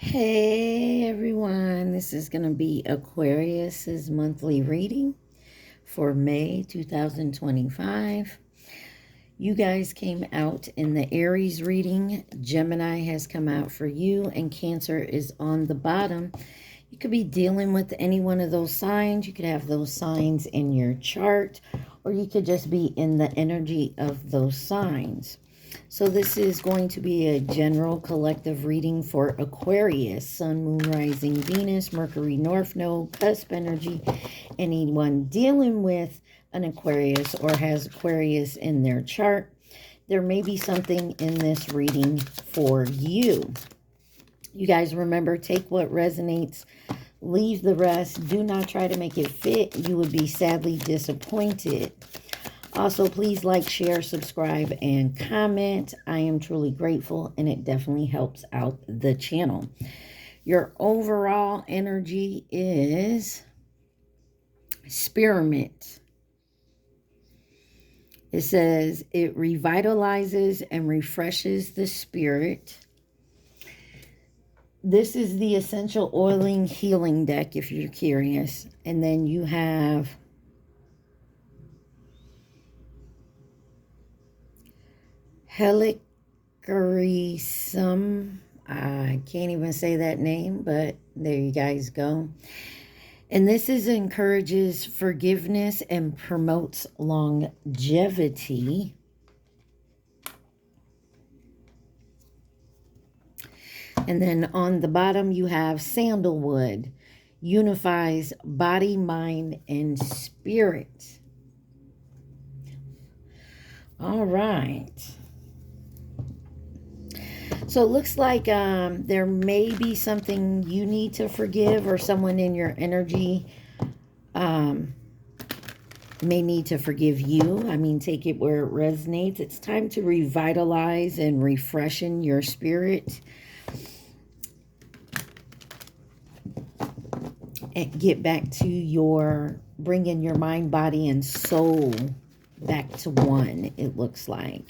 Hey everyone, this is going to be Aquarius's monthly reading for May 2025. You guys came out in the Aries reading. Gemini has come out for you and Cancer is on the bottom. You could be dealing with any one of those signs. You could have those signs in your chart, or you could just be in the energy of those signs. So this is going to be a general collective reading for Aquarius, Sun, Moon, Rising, Venus, Mercury, North Node, cusp energy. Anyone dealing with an Aquarius or has Aquarius in their chart, there may be something in this reading for you. You guys remember, take what resonates, leave the rest. Do not try to make it fit. You would be sadly disappointed. Also, please like, share, subscribe, and comment. I am truly grateful, and it definitely helps out the channel. Your overall energy is Spearmint. It says it revitalizes and refreshes the spirit. This is the Essential Oiling Healing deck, if you're curious. And then you have Helicarium. I can't even say that name, but there you guys go. And this encourages forgiveness and promotes longevity. And then on the bottom you have Sandalwood. Unifies body, mind, and spirit. All right. So it looks like there may be something you need to forgive, or someone in your energy may need to forgive you. I mean, take it where it resonates. It's time to revitalize and refreshen your spirit. And get back to your, bringing your mind, body, and soul back to one, it looks like.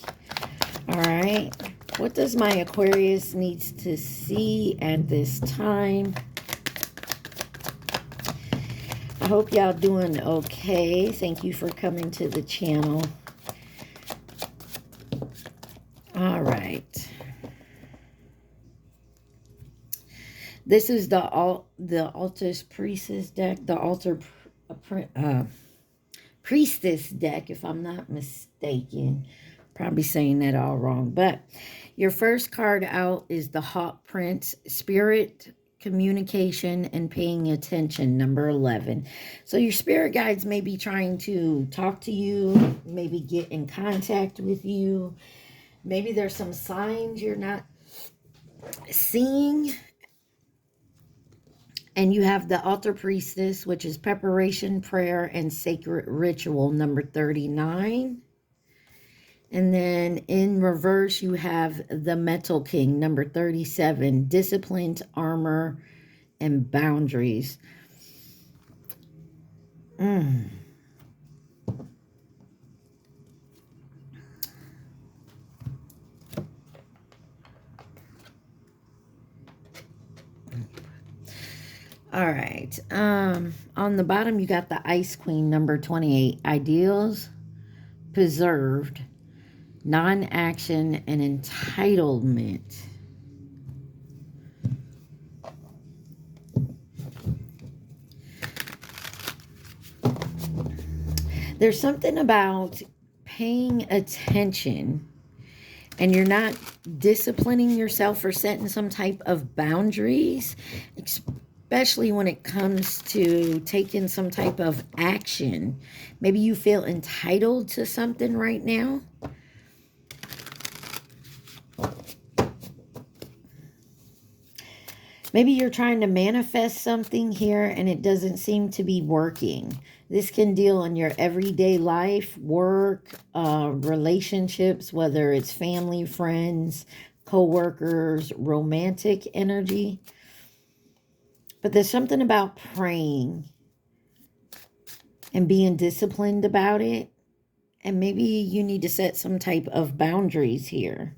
All right. What does my Aquarius needs to see at this time? I hope y'all doing okay. Thank you for coming to the channel. All right. This is the Altar's Priestess deck, the Priestess deck, if I'm not mistaken. Probably saying that all wrong. But your first card out is the Hawk Prince, Spirit, Communication, and Paying Attention, number 11. So your spirit guides may be trying to talk to you, maybe get in contact with you. Maybe there's some signs you're not seeing. And you have the Altar Priestess, which is Preparation, Prayer, and Sacred Ritual, number 39. And then in reverse, you have the Metal King, number 37, Discipline, Armor, and Boundaries. All right. On the bottom, you got the Ice Queen, number 28, Ideals, Preserved, Non-action, and Entitlement. There's something about paying attention, and you're not disciplining yourself or setting some type of boundaries, especially when it comes to taking some type of action. Maybe you feel entitled to something right now. Maybe you're trying to manifest something here and it doesn't seem to be working. This can deal in your everyday life, work, relationships, whether it's family, friends, co-workers, romantic energy. But there's something about praying and being disciplined about it. And maybe you need to set some type of boundaries here.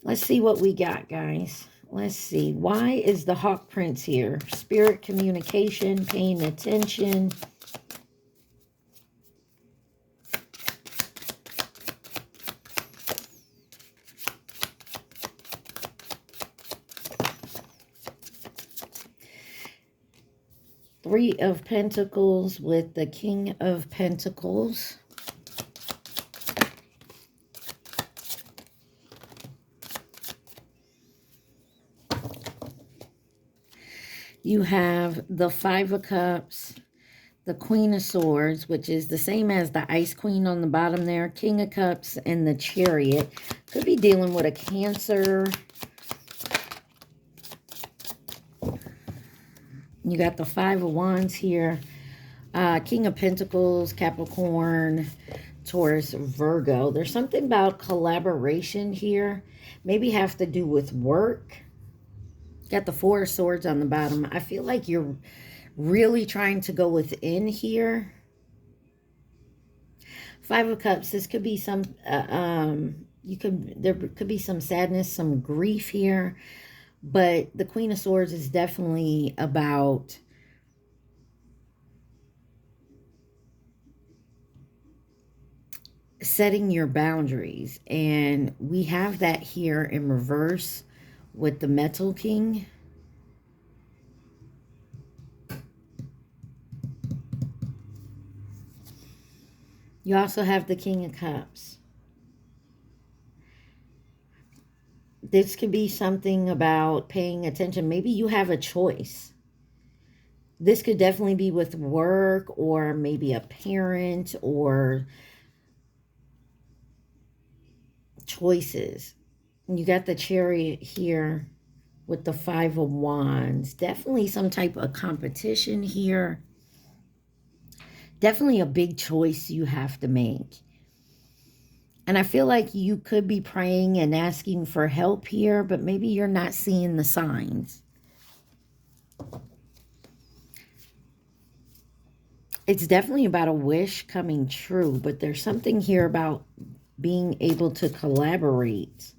Let's see what we got, guys. Let's see. Why is the Hawk Prince here? Spirit communication, paying attention. Three of Pentacles with the King of Pentacles. You have the Five of Cups, the Queen of Swords, which is the same as the Ice Queen on the bottom there, King of Cups, and the Chariot. Could be dealing with a Cancer. You got the Five of Wands here, King of Pentacles, Capricorn, Taurus, Virgo. There's something about collaboration here. Maybe have to do with work. Got the Four of Swords on the bottom. I feel like you're really trying to go within here. Five of Cups. This could be some, there could be some sadness, some grief here. But the Queen of Swords is definitely about setting your boundaries. And we have that here in reverse with the Metal King. You also have the King of Cups. This could be something about paying attention. Maybe you have a choice. This could definitely be with work or maybe a parent or choices. You got the Chariot here with the Five of Wands. Definitely some type of competition here. Definitely a big choice you have to make. And I feel like you could be praying and asking for help here, but maybe you're not seeing the signs. It's definitely about a wish coming true, but there's something here about being able to collaborate.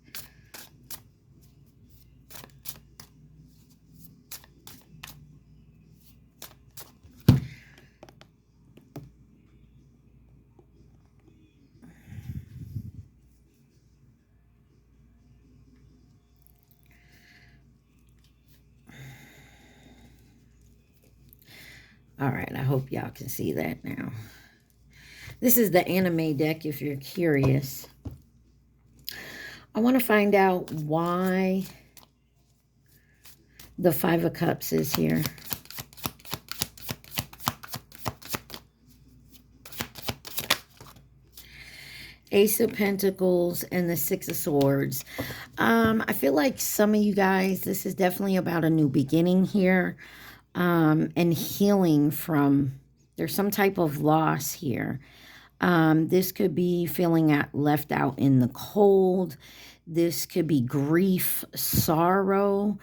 All right, I hope y'all can see that now. This is the anime deck if you're curious. I want to find out why the Five of Cups is here. Ace of Pentacles and the Six of Swords. I feel like some of you guys, this is definitely about a new beginning here. And healing from, there's some type of loss here. This could be feeling left out in the cold. This could be grief, sorrow.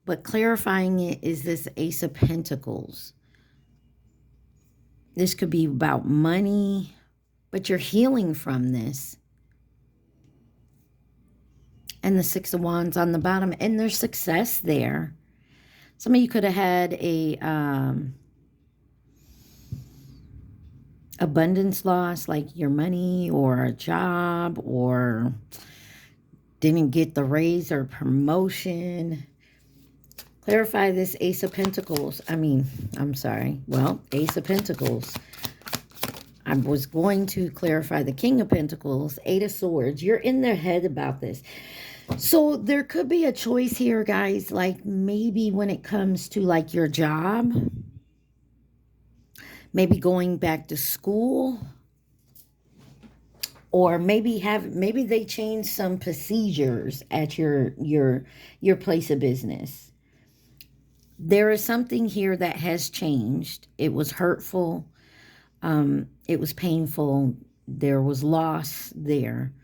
But clarifying it is this Ace of Pentacles. This could be about money, but you're healing from this. And the Six of Wands on the bottom, and there's success there. Some of you could have had a abundance loss, like your money or a job, or didn't get the raise or promotion. Clarify this Ace of Pentacles. Ace of Pentacles. I was going to clarify the King of Pentacles, Eight of Swords. You're in their head about this. So there could be a choice here, guys, like maybe when it comes to like your job, maybe going back to school, or maybe they change some procedures at your place of business. There is something here that has changed. It was hurtful. It was painful. There was loss there.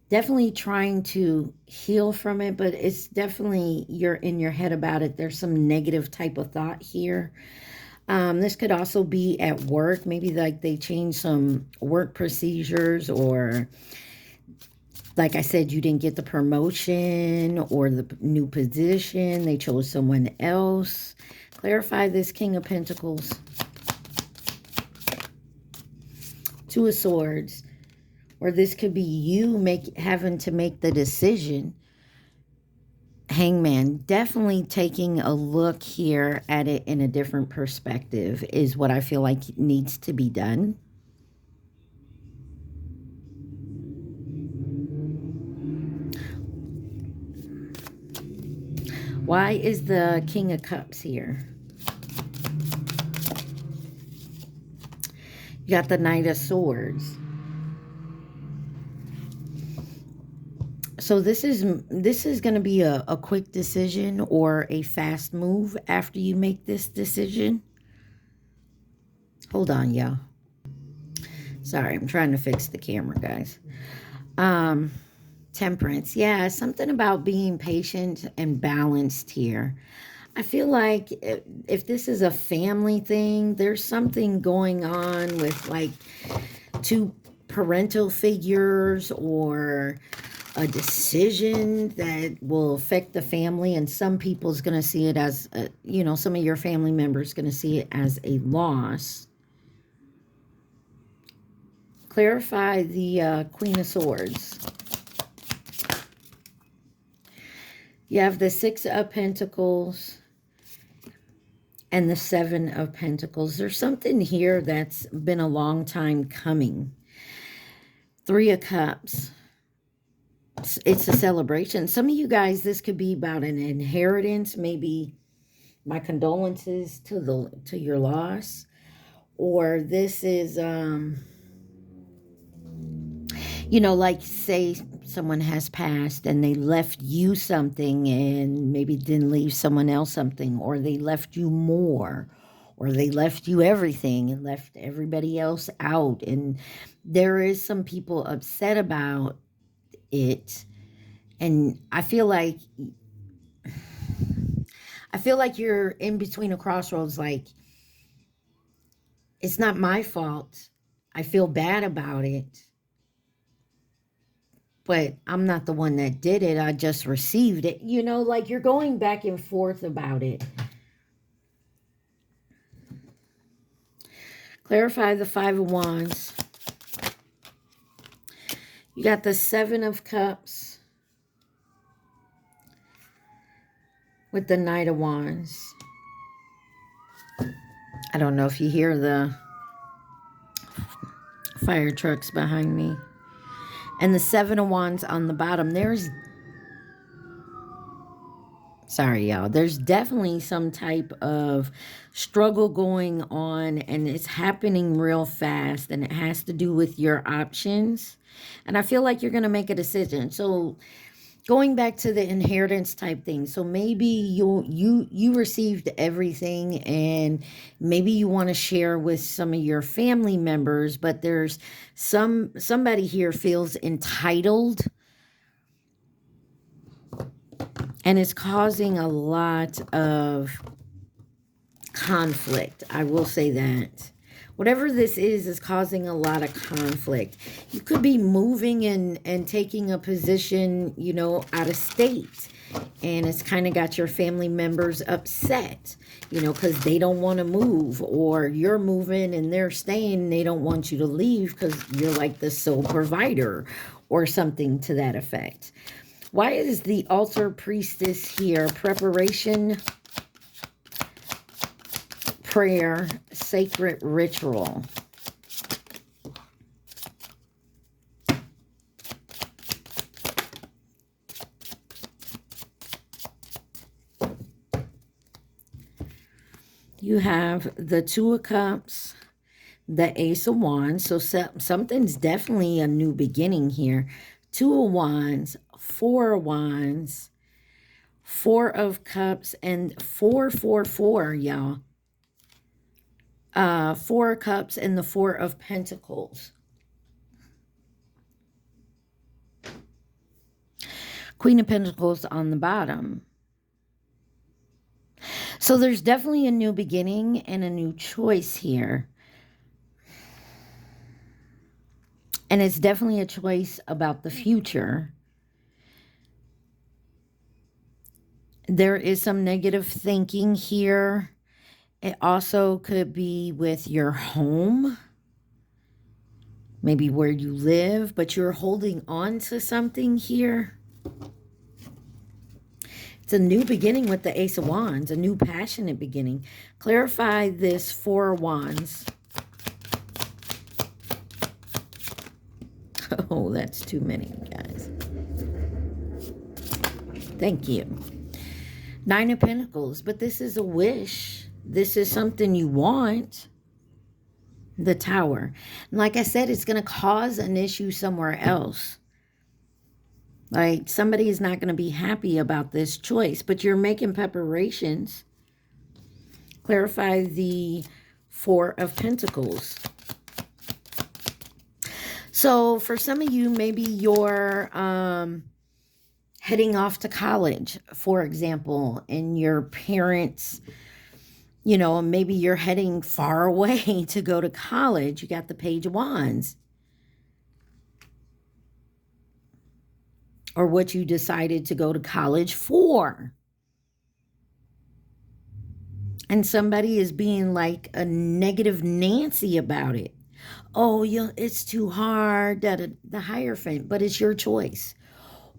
Definitely trying to heal from it, but it's definitely you're in your head about it. There's some negative type of thought here. This could also be at work. Maybe like they change some work procedures, or like I said, you didn't get the promotion or the new position. They chose someone else. Clarify this King of Pentacles. Two of Swords. Or this could be you having to make the decision. Hangman. Definitely taking a look here at it in a different perspective is what I feel like needs to be done. Why is the King of Cups here? You got the Knight of Swords. So this is going to be a quick decision or a fast move after you make this decision. Hold on, y'all. Sorry, I'm trying to fix the camera, guys. Temperance. Yeah, something about being patient and balanced here. I feel like if this is a family thing, there's something going on with like two parental figures or a decision that will affect the family, and some people's going to see it as, you know, some of your family members going to see it as a loss. Clarify the Queen of Swords. You have the Six of Pentacles and the Seven of Pentacles. There's something here that's been a long time coming. Three of Cups. It's a celebration. Some of you guys, this could be about an inheritance. Maybe my condolences to your loss. Or this is, you know, like say someone has passed and they left you something and maybe didn't leave someone else something, or they left you more, or they left you everything and left everybody else out. And there is some people upset about it. And I feel like you're in between a crossroads. Like, it's not my fault. I feel bad about it. But I'm not the one that did it. I just received it. You know, like you're going back and forth about it. Clarify the Five of Wands. You got the Seven of Cups with the Knight of Wands. I don't know if you hear the fire trucks behind me. And the Seven of Wands on the bottom. Sorry, y'all. There's definitely some type of struggle going on, and it's happening real fast, and it has to do with your options. And I feel like you're going to make a decision. So going back to the inheritance type thing. So maybe you received everything, and maybe you want to share with some of your family members, but there's somebody here feels entitled, and it's causing a lot of conflict. I will say that. Whatever this is causing a lot of conflict. You could be moving and taking a position, you know, out of state. And it's kind of got your family members upset, you know, because they don't want to move. Or you're moving and they're staying and they don't want you to leave because you're like the sole provider or something to that effect. Why is the altar priestess here? Preparation, prayer, sacred ritual. You have the Two of Cups, the Ace of Wands. So something's definitely a new beginning here. Two of Wands, Four of Wands, Four of Cups, and 444, y'all. Four of Cups and the Four of Pentacles. Queen of Pentacles on the bottom. So there's definitely a new beginning and a new choice here. And it's definitely a choice about the future. There is some negative thinking here. It also could be with your home, maybe where you live, but you're holding on to something here. It's a new beginning with the Ace of Wands, a new passionate beginning. Clarify this Four of Wands. Oh, that's too many, guys. Thank you. Nine of Pentacles, but this is a wish. This is something you want. The Tower. And like I said, it's going to cause an issue somewhere else. Like somebody is not going to be happy about this choice, but you're making preparations. Clarify the Four of Pentacles. So for some of you, maybe you're heading off to college, for example, and your parents, you know, maybe you're heading far away to go to college. You got the Page of Wands. Or what you decided to go to college for. And somebody is being like a negative Nancy about it. Oh, it's too hard, the Hierophant, but it's your choice.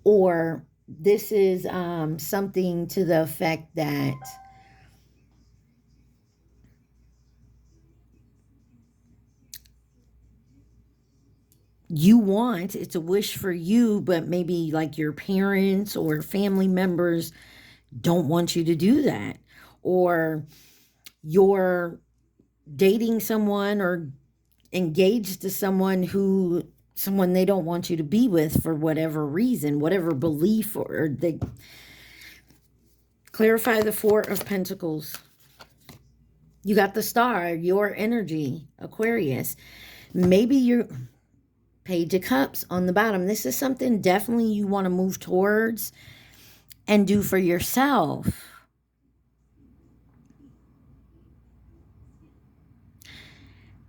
Or this is something to the effect that you want, it's a wish for you, but maybe like your parents or family members don't want you to do that. Or you're dating someone or engaged to someone they don't want you to be with for whatever reason, whatever belief, or they clarify the Four of Pentacles. You got the Star, your energy, Aquarius. Maybe you're Page of Cups on the bottom. This is something definitely you want to move towards and do for yourself.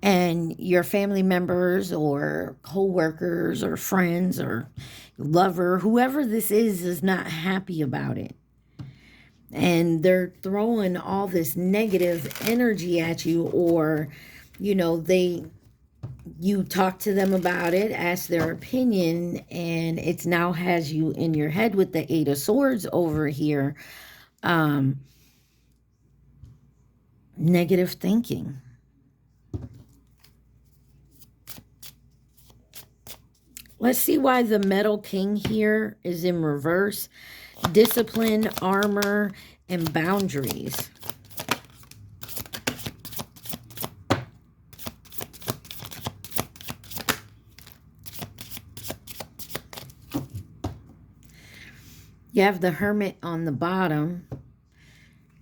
And your family members or co-workers or friends or lover, whoever this is not happy about it. And they're throwing all this negative energy at you, or, you know, you talk to them about it, ask their opinion, and it's now has you in your head with the Eight of Swords over here. Negative thinking. Let's see why the Metal King here is in reverse. Discipline, armor, and boundaries. You have the Hermit on the bottom.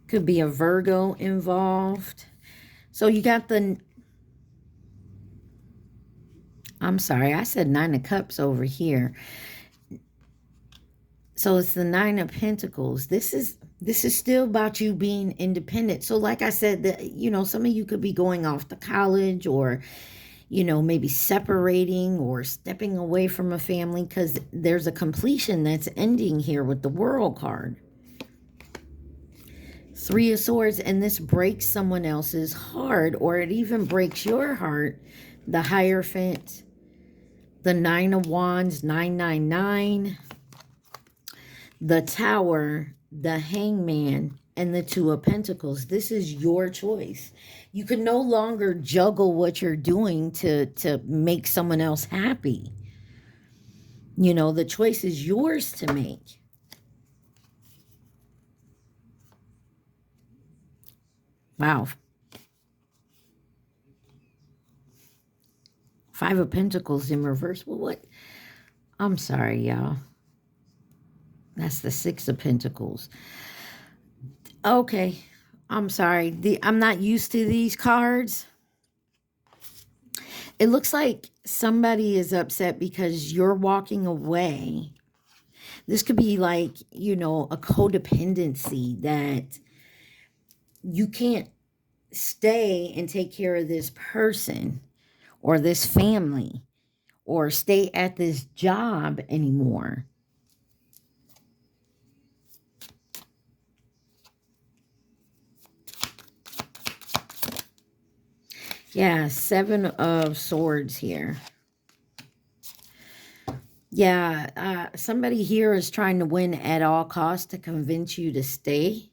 Could be a Virgo involved. So you got I'm sorry, I said Nine of Cups over here. So it's the Nine of Pentacles. This is still about you being independent. So like I said, you know, some of you could be going off to college, or, you know, maybe separating or stepping away from a family, because there's a completion that's ending here with the World card. Three of Swords, and this breaks someone else's heart, or it even breaks your heart. The Hierophant, the Nine of Wands, 999, the Tower, the Hangman, and the Two of Pentacles. This is your choice. You can no longer juggle what you're doing to make someone else happy. You know, the choice is yours to make. Wow. Five of Pentacles in reverse. Well, what? I'm sorry, y'all. That's the Six of Pentacles. Okay. I'm sorry. I'm not used to these cards. It looks like somebody is upset because you're walking away. This could be like, you know, a codependency that you can't stay and take care of this person or this family, or stay at this job anymore. Yeah, 7 of Swords here. Yeah, somebody here is trying to win at all costs to convince you to stay.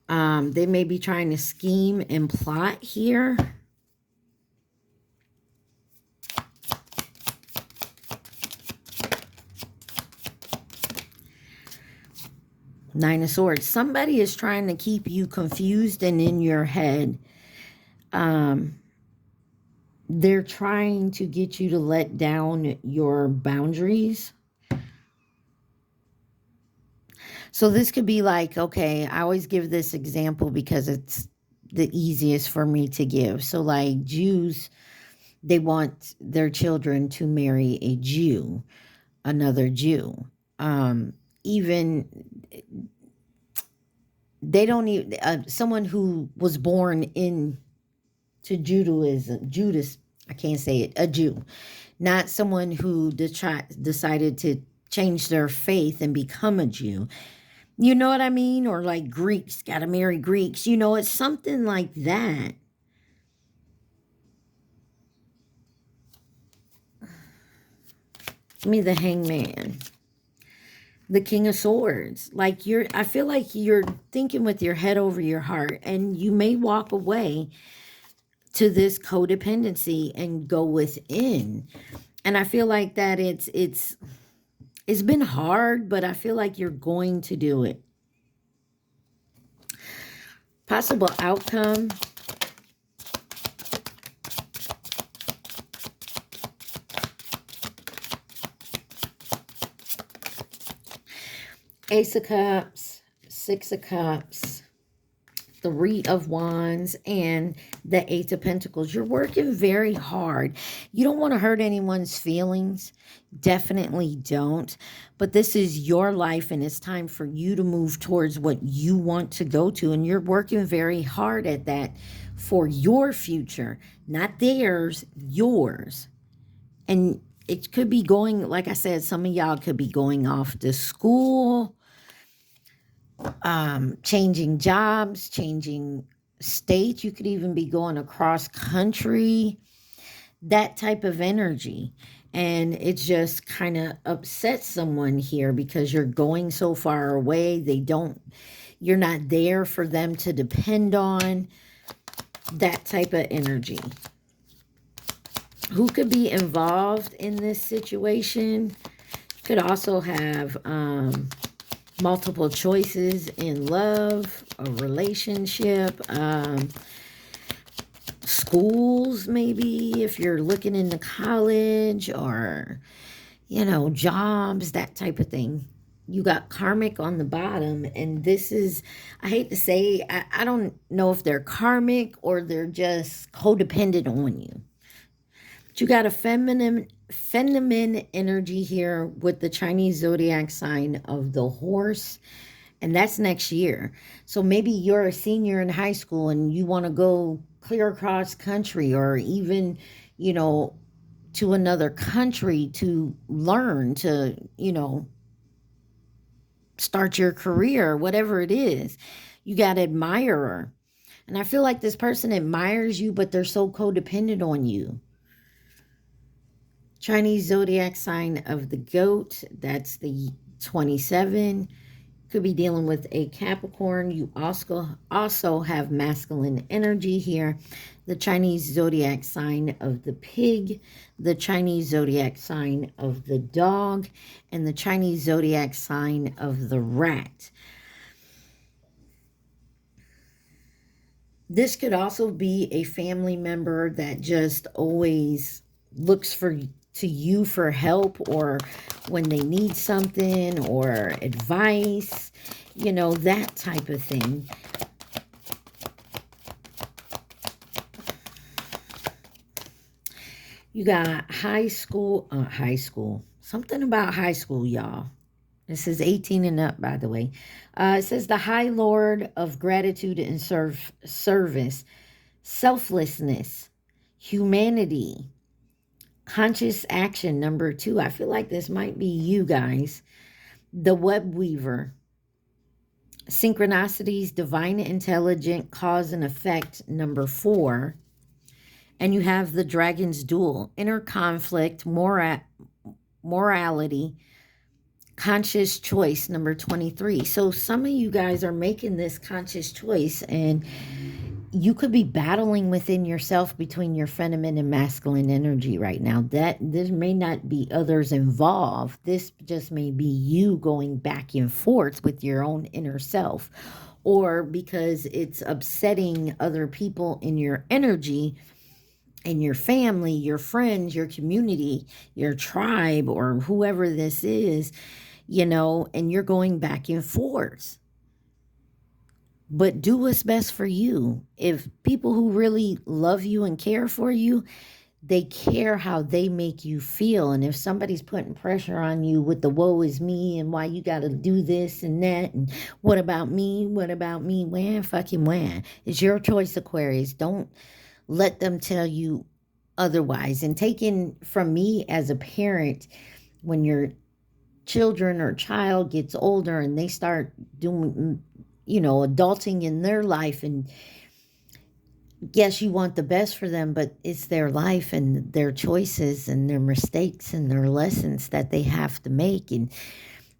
They may be trying to scheme and plot here. Nine of Swords. Somebody is trying to keep you confused and in your head. They're trying to get you to let down your boundaries. So this could be like, okay, I always give this example because it's the easiest for me to give. So like Jews, they want their children to marry a Jew, another Jew. Even they don't even someone who was born into Judaism, I can't say it, a Jew, not someone who decided to change their faith and become a Jew. You know what I mean? Or like Greeks, got to marry Greeks. You know, it's something like that. Give me the Hangman. The King of Swords. Like I feel like you're thinking with your head over your heart, and you may walk away to this codependency and go within. And I feel like that it's been hard, but I feel like you're going to do it. Possible outcome. Ace of Cups, Six of Cups, Three of Wands, and the Eight of Pentacles. You're working very hard. You don't want to hurt anyone's feelings. Definitely don't. But this is your life, and it's time for you to move towards what you want to go to. And you're working very hard at that for your future. Not theirs, yours. And it could be going, like I said, some of y'all could be going off to school, changing jobs, changing states. You could even be going across country, that type of energy. And it just kind of upsets someone here because you're going so far away. You're not there for them to depend on, that type of energy. Who could be involved in this situation? Could also have multiple choices in love, a relationship, schools maybe, if you're looking into college, or, you know, jobs, that type of thing. You got karmic on the bottom, and this is, I hate to say, I don't know if they're karmic or they're just codependent on you. But you got a feminine energy here with the Chinese zodiac sign of the horse, and that's next year. So maybe you're a senior in high school and you want to go clear across country, or even, you know, to another country to learn, to, you know, start your career, whatever it is. You got an admirer. And I feel like this person admires you, but they're so codependent on you. Chinese zodiac sign of the goat, that's the 27. Could be dealing with a Capricorn. You also have masculine energy here. The Chinese zodiac sign of the pig, the Chinese zodiac sign of the dog, and the Chinese zodiac sign of the rat. This could also be a family member that just always looks to you for help, or when they need something, or advice, you know, that type of thing. You got high school, something about high school, y'all. This is 18 and up, by the way. It says the High Lord of gratitude and service, selflessness, humanity, conscious action, number 2. I feel like this might be you guys. The web weaver, synchronicities, divine intelligent, cause and effect, number 4. And you have the dragon's duel, inner conflict, morality, conscious choice, number 23. So some of you guys are making this conscious choice, and you could be battling within yourself between your feminine and masculine energy right now. That there may not be others involved. This just may be you going back and forth with your own inner self, or because it's upsetting other people in your energy, and your family, your friends, your community, your tribe, or whoever this is, you know, and you're going back and forth. But do what's best for you. If people who really love you and care for you, they care how they make you feel. And if somebody's putting pressure on you with the woe is me and why you got to do this and that and what about me, wham, fucking wham. It's your choice, Aquarius. Don't let them tell you otherwise. And taken from me as a parent, when your children or child gets older and they start doing, you know, adulting in their life, and yes, you want the best for them, but it's their life and their choices and their mistakes and their lessons that they have to make. And,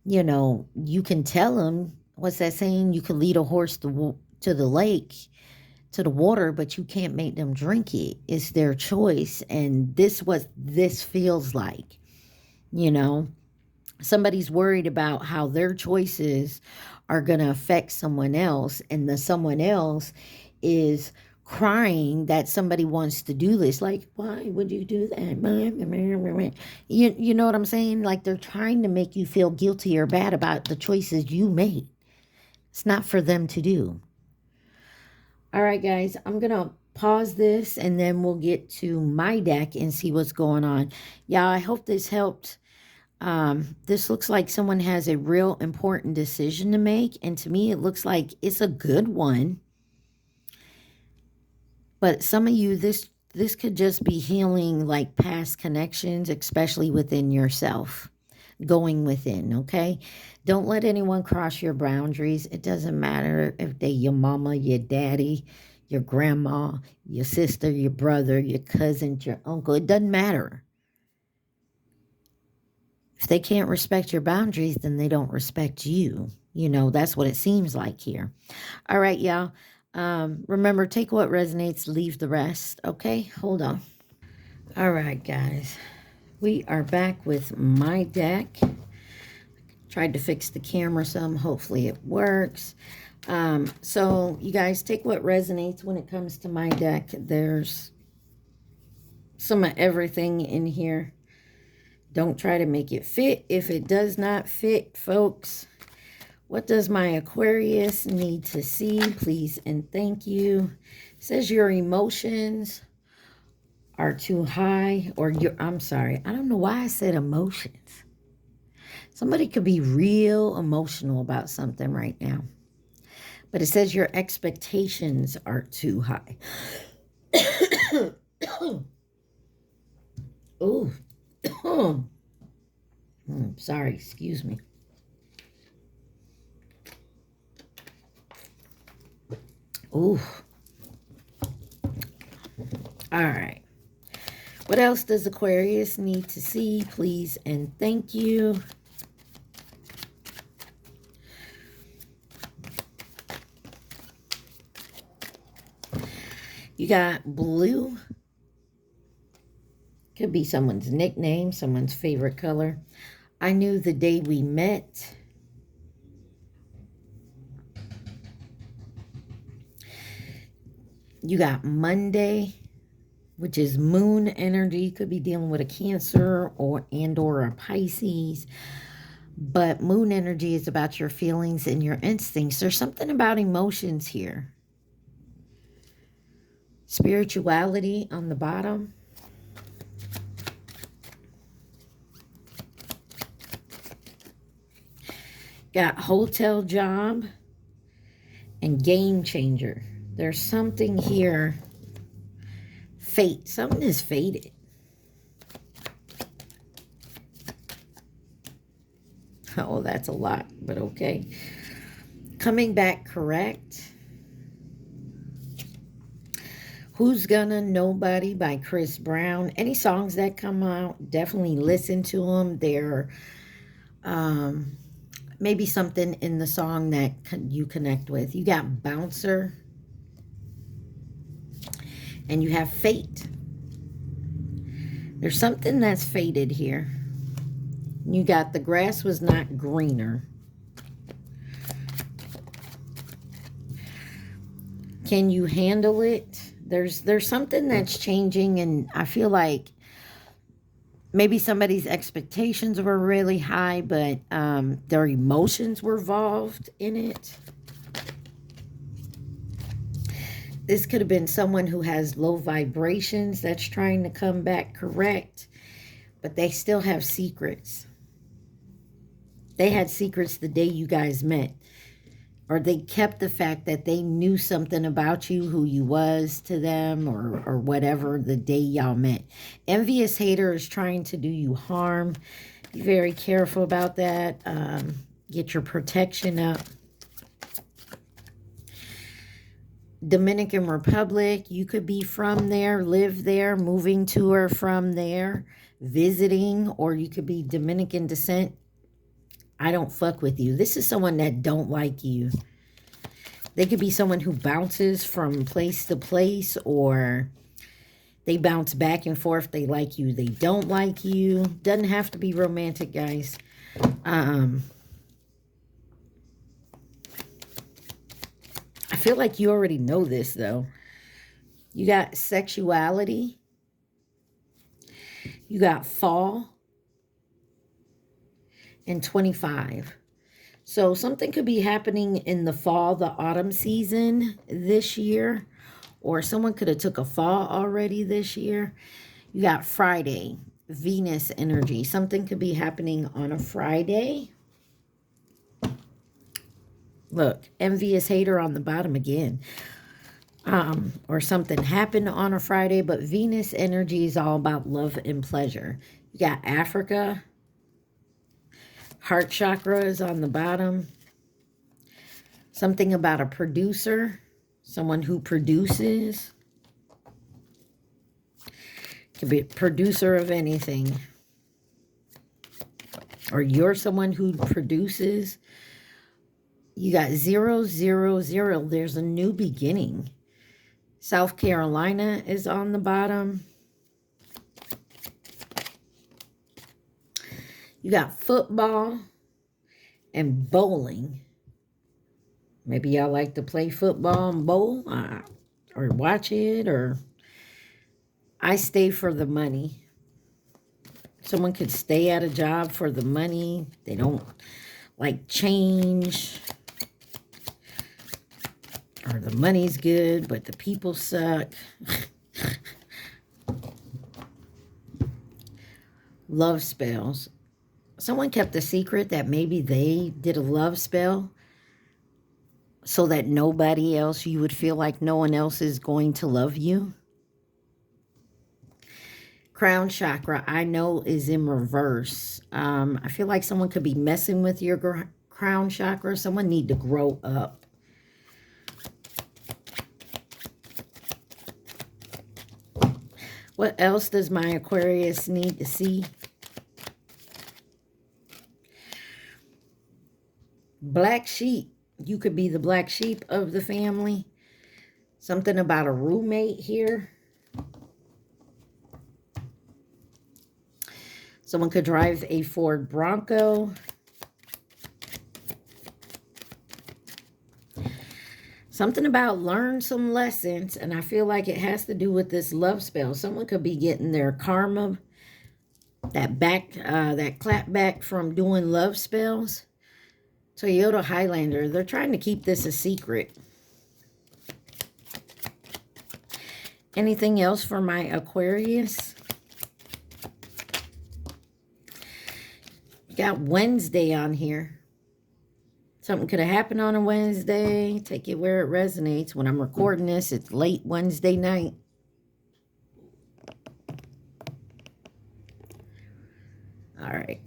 you know, you can tell them, what's that saying? You can lead a horse to the lake, to the water, but you can't make them drink it. It's their choice. And this what this feels like, you know. Somebody's worried about how their choices are going to affect someone else, and the someone else is crying that somebody wants to do this. Like, why would you do that? You know what I'm saying? Like, they're trying to make you feel guilty or bad about the choices you made. It's not for them to do. All right, guys, I'm going to pause this and then we'll get to my deck and see what's going on. Yeah, I hope this helped. This looks like someone has a real important decision to make. And to me, it looks like it's a good one. But some of you, this could just be healing like past connections, especially within yourself. Going within, okay? Don't let anyone cross your boundaries. It doesn't matter if they your mama, your daddy, your grandma, your sister, your brother, your cousin, your uncle. It doesn't matter. If they can't respect your boundaries, then they don't respect you. You know, that's what it seems like here. All right, y'all. Remember, take what resonates, leave the rest. Okay, hold on. All right, guys. We are back with my deck. Tried to fix the camera some. Hopefully it works. So you guys take what resonates when it comes to my deck. There's some of everything in here. Don't try to make it fit if it does not fit, folks. What does my Aquarius need to see? Please and thank you. It says your emotions are too high, or I'm sorry, I don't know why I said emotions. Somebody could be real emotional about something right now. But it says your expectations are too high. Oh. Sorry, excuse me. Ooh. All right. What else does Aquarius need to see? Please and thank you. You got blue. Could be someone's nickname, someone's favorite color. I knew the day we met. You got Monday, which is moon energy. Could be dealing with a Cancer or a Pisces. But moon energy is about your feelings and your instincts. There's something about emotions here. Spirituality on the bottom. Got hotel job and game changer. There's something here Fate. Something is fated. Oh, that's a lot, but okay. Coming back correct. Who's Gonna Nobody by Chris Brown. Any songs that come out, definitely listen to them. They're maybe something in the song that you connect with. You got Bouncer. And you have Fate. There's something that's faded here. You got the grass was not greener. Can you handle it? There's something that's changing, and I feel like maybe somebody's expectations were really high, but their emotions were involved in it. This could have been someone who has low vibrations that's trying to come back correct, but they still have secrets. They had secrets the day you guys met. Or they kept the fact that they knew something about you, who you was to them, or whatever, the day y'all met. Envious hater is trying to do you harm. Be very careful about that. Get your protection up. Dominican Republic, you could be from there, live there, moving to or from there, visiting, or you could be Dominican descent. I don't fuck with you. This is someone that don't like you. They could be someone who bounces from place to place, or they bounce back and forth. They like you, they don't like you. Doesn't have to be romantic, guys. I feel like you already know this, though. You got sexuality. You got fall. And 25. So something could be happening in the fall, the autumn season this year. Or someone could have took a fall already this year. You got Friday, Venus energy. Something could be happening on a Friday. Look, envious hater on the bottom again. Or something happened on a Friday, but Venus energy is all about love and pleasure. You got Africa. Heart chakra is on the bottom. Something about a producer. Someone who produces. Could be a producer of anything. Or you're someone who produces. You got 000. There's a new beginning. South Carolina is on the bottom. You got football and bowling. Maybe y'all like to play football and bowl, or watch it, or I stay for the money. Someone could stay at a job for the money. They don't like change. Or the money's good, but the people suck. Love spells. Someone kept a secret that maybe they did a love spell so that nobody else, you would feel like no one else is going to love you. Crown chakra, I know, is in reverse. I feel like someone could be messing with your crown chakra. Someone need to grow up. What else does my Aquarius need to see? Black sheep. You could be the black sheep of the family. Something about a roommate here. Someone could drive a Ford Bronco. Something about learn some lessons, and I feel like it has to do with this love spell. Someone could be getting their karma, that clap back from doing love spells. Toyota Highlander, they're trying to keep this a secret. Anything else for my Aquarius? Got Wednesday on here. Something could have happened on a Wednesday. Take it where it resonates. When I'm recording this, it's late Wednesday night. right.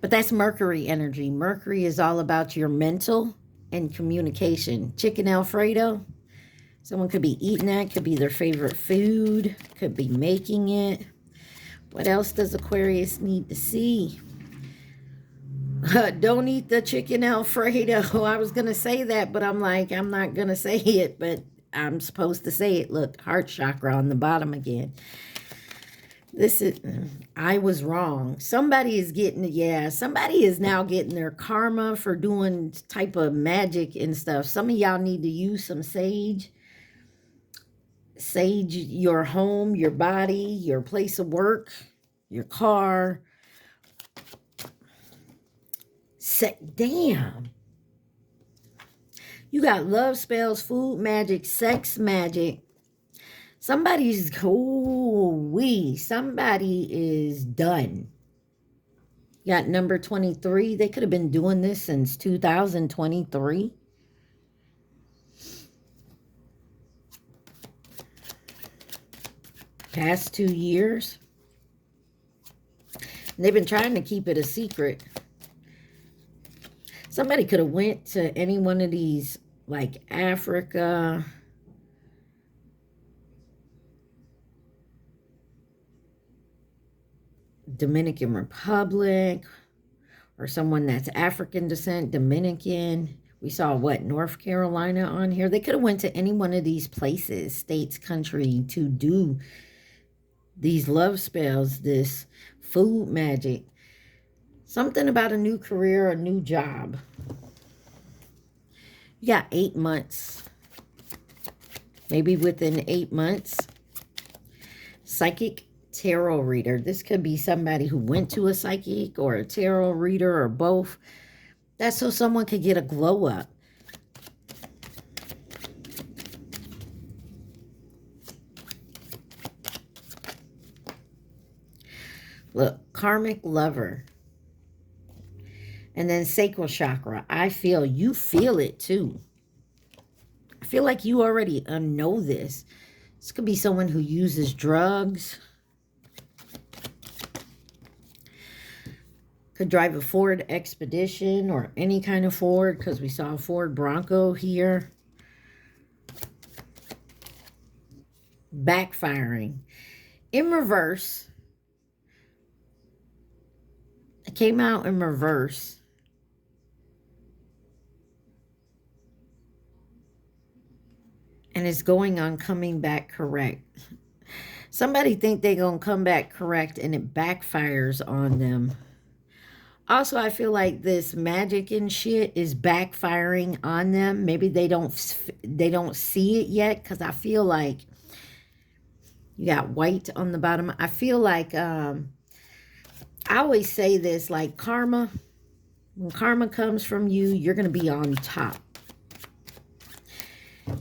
But that's Mercury energy. Mercury is all about your mental and communication. Chicken Alfredo. Someone could be eating that. Could be their favorite food. Could be making it. What else does Aquarius need to see? Don't eat the chicken Alfredo. I was going to say that, but I'm like, I'm not going to say it, but I'm supposed to say it. Look, heart chakra on the bottom again. This is, I was wrong. Somebody is getting, yeah, somebody is now getting their karma for doing type of magic and stuff. Some of y'all need to use some sage. Sage your home, your body, your place of work, your car. Damn. You got love spells, food magic, sex magic. Somebody is done. You got number 23. They could have been doing this since 2023. Past 2 years. And they've been trying to keep it a secret. Somebody could have went to any one of these, like Africa, Dominican Republic, or someone that's African descent, Dominican. We saw, what, North Carolina on here. They could have went to any one of these places, states, country, to do these love spells, this food magic. Something about a new career, a new job. You got 8 months. Maybe within 8 months. Psychic tarot reader. This could be somebody who went to a psychic or a tarot reader or both. That's so someone could get a glow up. Look, karmic lover. And then sacral chakra. You feel it too. I feel like you already know this. This could be someone who uses drugs. Could drive a Ford Expedition or any kind of Ford, because we saw a Ford Bronco here. Backfiring. In reverse. It came out in reverse. And it's going on coming back correct. Somebody think they're going to come back correct and it backfires on them. Also, I feel like this magic and shit is backfiring on them. Maybe they don't see it yet, because I feel like you got white on the bottom. I feel like I always say this, like karma. When karma comes from you, you're going to be on top.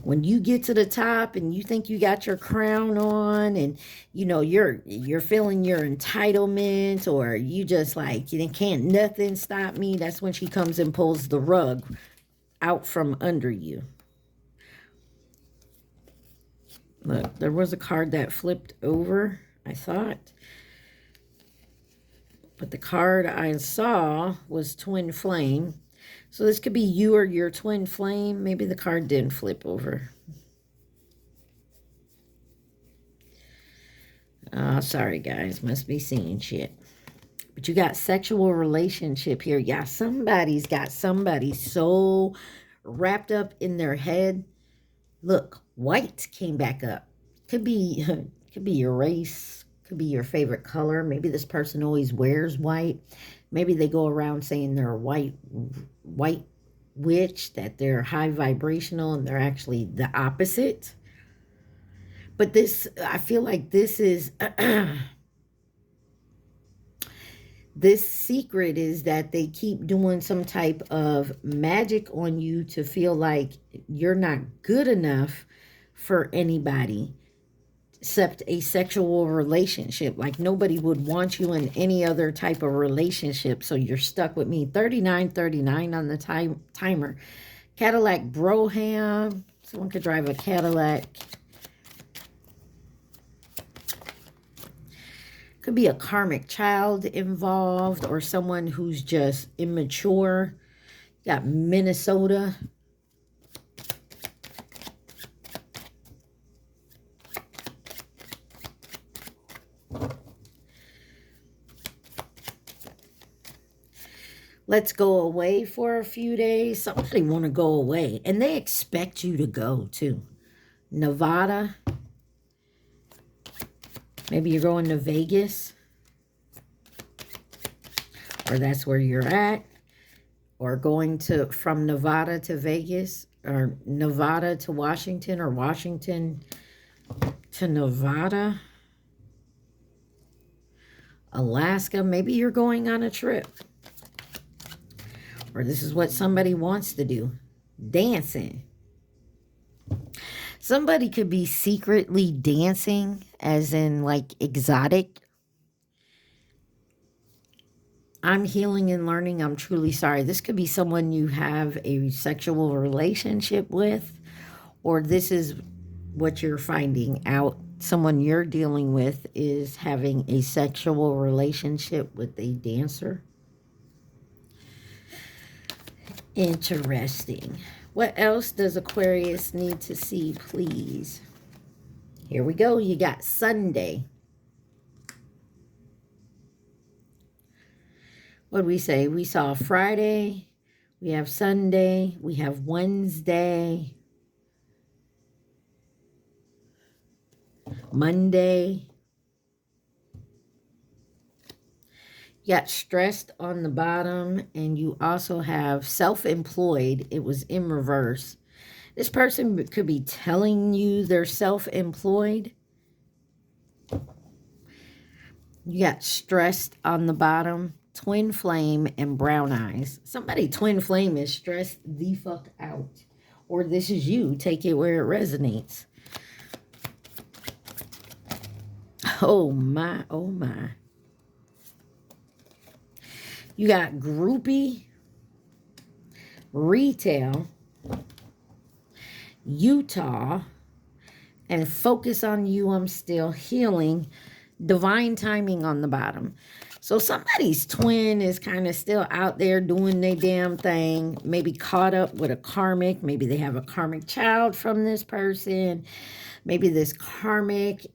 When you get to the top and you think you got your crown on, and you know you're feeling your entitlement, or you just like, you can't nothing stop me, that's when she comes and pulls the rug out from under you. Look, there was a card that flipped over, I thought. But the card I saw was Twin Flame. So this could be you or your twin flame. Maybe the card didn't flip over. Sorry, guys. Must be seeing shit. But you got sexual relationship here. Yeah, somebody's got somebody so wrapped up in their head. Look, white came back up. Could be your race. Could be your favorite color. Maybe this person always wears white. Maybe they go around saying they're a white witch, that they're high vibrational, and they're actually the opposite. But this, I feel like this is, this secret is that they keep doing some type of magic on you to feel like you're not good enough for anybody except a sexual relationship. Like nobody would want you in any other type of relationship, so you're stuck with me. 3939 on the timer. Cadillac Broham. Someone could drive a Cadillac. Could be a karmic child involved or someone who's just immature. You got Minnesota. Let's go away for a few days. Somebody want to go away. And they expect you to go too. Nevada. Maybe you're going to Vegas. Or that's where you're at. Or going from Nevada to Vegas. Or Nevada to Washington. Or Washington to Nevada. Alaska. Maybe you're going on a trip. Or this is what somebody wants to do. Dancing. Somebody could be secretly dancing, as in like exotic. I'm healing and learning. I'm truly sorry. This could be someone you have a sexual relationship with. Or this is what you're finding out. Someone you're dealing with is having a sexual relationship with a dancer. Interesting. What else does Aquarius need to see, please? Here we go. You got Sunday. What did we say? We saw Friday. We have Sunday. We have Wednesday. Monday. You got stressed on the bottom, and you also have self-employed. It was in reverse. This person could be telling you they're self-employed. You got stressed on the bottom, twin flame, and brown eyes. Somebody twin flame is stressed the fuck out. Or this is you. Take it where it resonates. Oh my, oh my. You got groupie, retail, Utah, and focus on you, I'm still healing, divine timing on the bottom. So somebody's twin is kind of still out there doing their damn thing, maybe caught up with a karmic. Maybe they have a karmic child from this person. Maybe this karmic...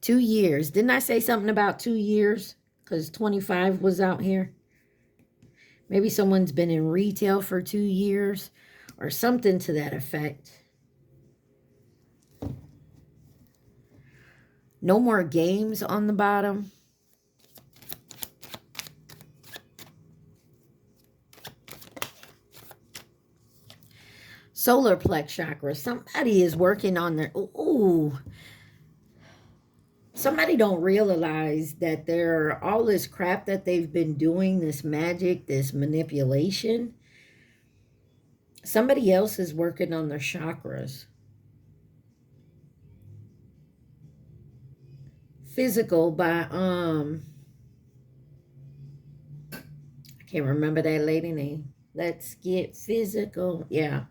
2 years. Didn't I say something about 2 years? Because 25 was out here. Maybe someone's been in retail for 2 years. Or something to that effect. No more games on the bottom. Solar plex chakra. Somebody is working on their... Ooh. Somebody don't realize that there all this crap that they've been doing, this magic, this manipulation. Somebody else is working on their chakras. Physical by, I can't remember that lady name. Let's get physical. Yeah.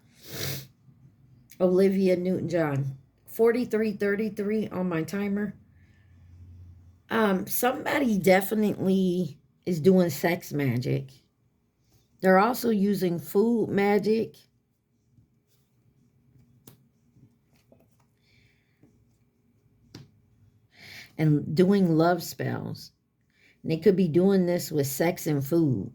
Olivia Newton-John. 4333 on my timer. Somebody definitely is doing sex magic. They're also using food magic. And doing love spells. And they could be doing this with sex and food.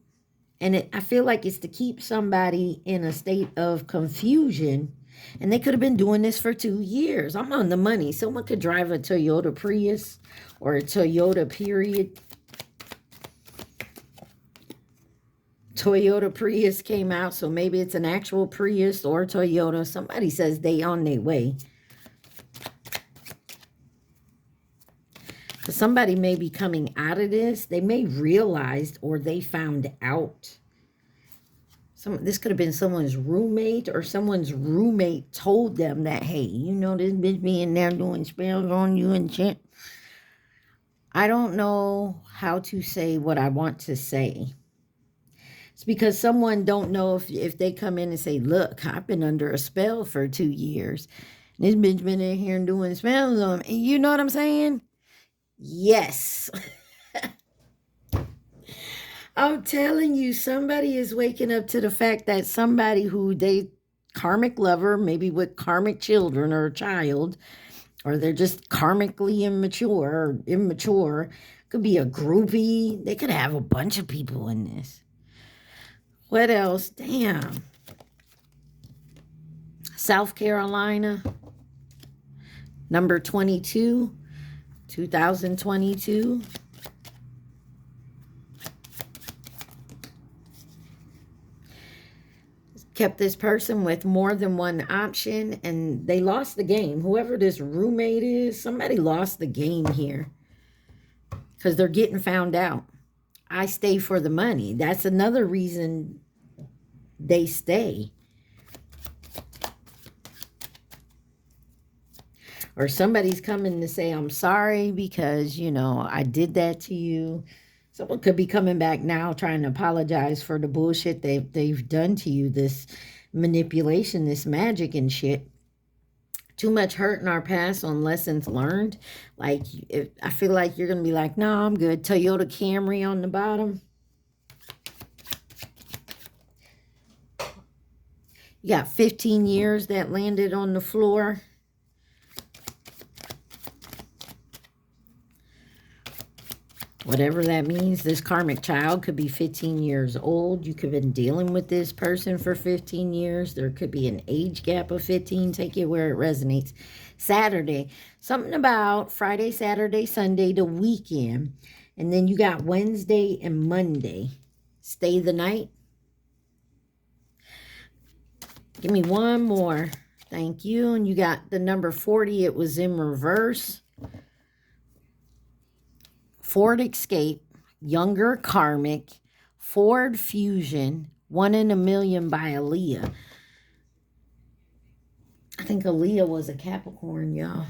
And I feel like it's to keep somebody in a state of confusion. And they could have been doing this for 2 years. I'm on the money. Someone could drive a Toyota Prius or a Toyota period. Toyota Prius came out, so maybe it's an actual Prius or Toyota. Somebody says they on their way. Somebody may be coming out of this. They may realize or they found out. This could have been someone's roommate or someone's roommate told them that, hey, you know this bitch being there doing spells on you and shit. I don't know how to say what I want to say. It's because someone don't know if they come in and say, look, I've been under a spell for 2 years. This bitch been in here and doing spells on me. You know what I'm saying? Yes. I'm telling you, somebody is waking up to the fact that somebody who they karmic lover, maybe with karmic children or a child, or they're just karmically immature, could be a groupie. They could have a bunch of people in this. What else? Damn. South Carolina, number 22, 2022. Kept this person with more than one option, and they lost the game. Whoever this roommate is, somebody lost the game here because they're getting found out. I stay for the money. That's another reason they stay. Or somebody's coming to say, I'm sorry because, you know, I did that to you. Someone could be coming back now trying to apologize for the bullshit they've done to you, this manipulation, this magic and shit. Too much hurt in our past on lessons learned. Like, I feel like you're going to be like, no, I'm good. Toyota Camry on the bottom. You got 15 years that landed on the floor. Whatever that means, this karmic child could be 15 years old. You could have been dealing with this person for 15 years. There could be an age gap of 15. Take it where it resonates. Saturday. Something about Friday, Saturday, Sunday, the weekend. And then you got Wednesday and Monday. Stay the night. Give me one more. Thank you. And you got the number 40. It was in reverse. Ford Escape, Younger Karmic, Ford Fusion, 1 in a Million by Aaliyah. I think Aaliyah was a Capricorn, y'all.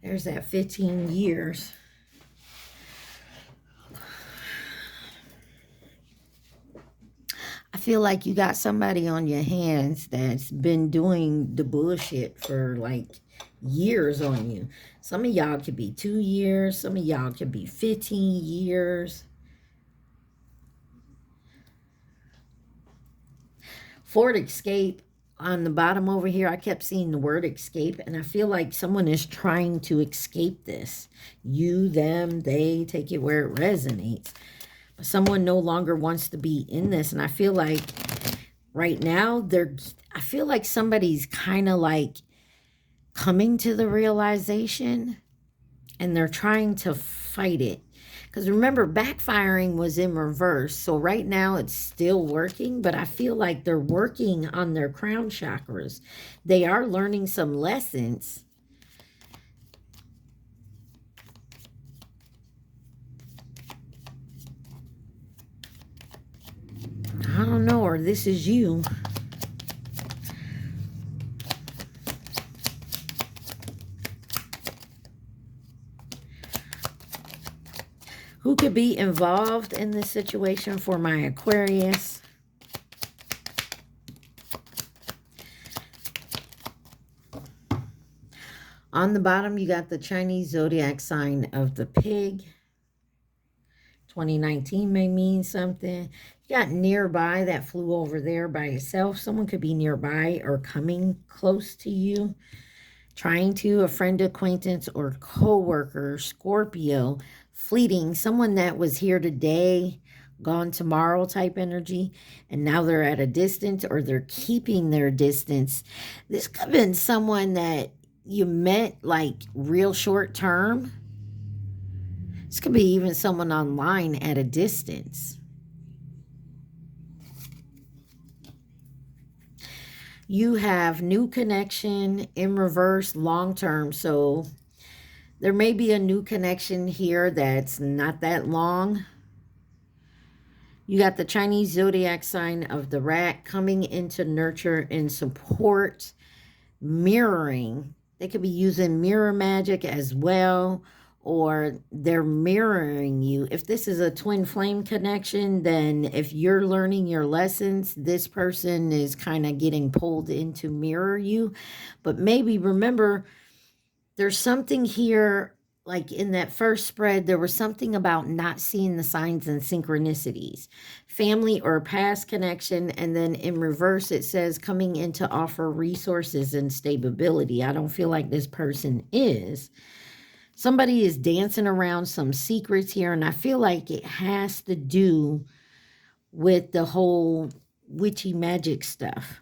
There's that 15 years. I feel like you got somebody on your hands that's been doing the bullshit for like years on you. Some of y'all could be 2 years. Some of y'all could be 15 years. Ford Escape on the bottom over here, I kept seeing the word escape, and I feel like someone is trying to escape this. You, them, they, take it where it resonates. Someone no longer wants to be in this, and I feel like right now I feel like somebody's kind of like coming to the realization, and they're trying to fight it. Because remember, backfiring was in reverse, so right now it's still working, but I feel like they're working on their crown chakras. They are learning some lessons. I don't know, or this is you. Who could be involved in this situation for my Aquarius? On the bottom, you got the Chinese zodiac sign of the pig. 2019 may mean something. You got nearby, that flew over there by itself. Someone could be nearby or coming close to you. Trying to, a friend, acquaintance, or co-worker. Scorpio, fleeting. Someone that was here today, gone tomorrow type energy. And now they're at a distance, or they're keeping their distance. This could have been someone that you met like real short term. This could be even someone online at a distance. You have new connection in reverse, long term. So there may be a new connection here that's not that long. You got the Chinese zodiac sign of the rat coming into nurture and support. Mirroring. They could be using mirror magic as well. or they're mirroring you. If this is a twin flame connection, then if you're learning your lessons, this person is kind of getting pulled in to mirror you. But maybe remember, there's something here, like in that first spread, there was something about not seeing the signs and synchronicities, family or past connection. And then in reverse, it says coming in to offer resources and stability. I don't feel like this person is. Somebody is dancing around some secrets here, and I feel like it has to do with the whole witchy magic stuff.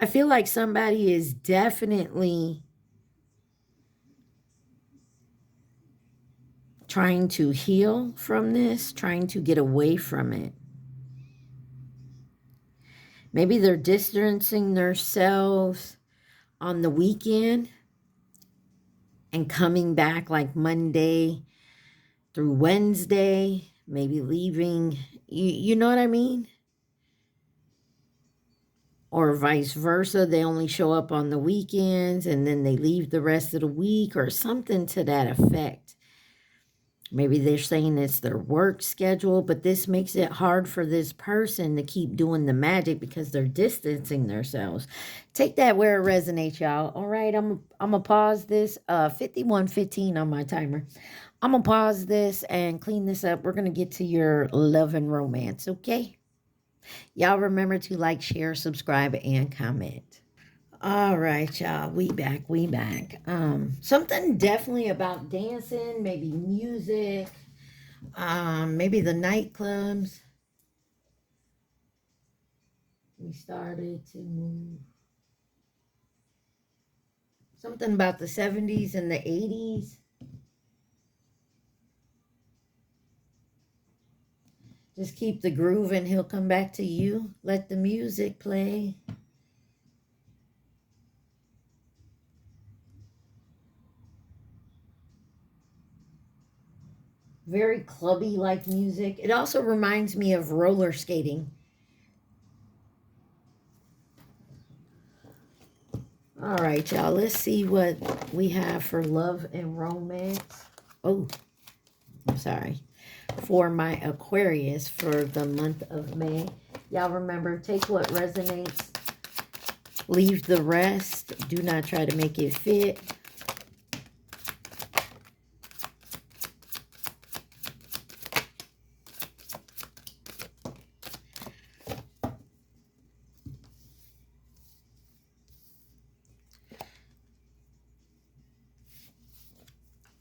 I feel like somebody is definitely trying to heal from this, trying to get away from it. Maybe they're distancing themselves on the weekend and coming back like Monday through Wednesday, maybe leaving, you know what I mean? Or vice versa, they only show up on the weekends and then they leave the rest of the week, or something to that effect. Maybe they're saying it's their work schedule, but this makes it hard for this person to keep doing the magic because they're distancing themselves. Take that where it resonates, y'all. All right, I'm going to pause this. 51:15 on my timer. I'm going to pause this and clean this up. We're going to get to your love and romance, okay? Y'all remember to like, share, subscribe, and comment. All right, y'all. We back. Something definitely about dancing, maybe music, maybe the nightclubs. We started to move. Something about the 70s and the 80s. Just keep the groove and he'll come back to you. Let the music play. Very clubby-like music. It also reminds me of roller skating. All right, y'all. Let's see what we have for love and romance. Oh, I'm sorry. For my Aquarius for the month of May. Y'all remember, take what resonates. Leave the rest. Do not try to make it fit.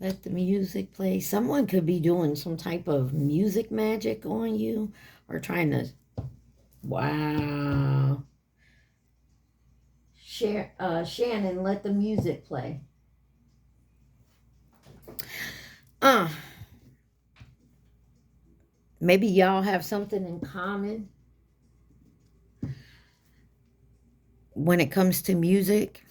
Let the music play. Someone could be doing some type of music magic on you, or trying to, wow. Shannon, let the music play. Maybe y'all have something in common when it comes to music.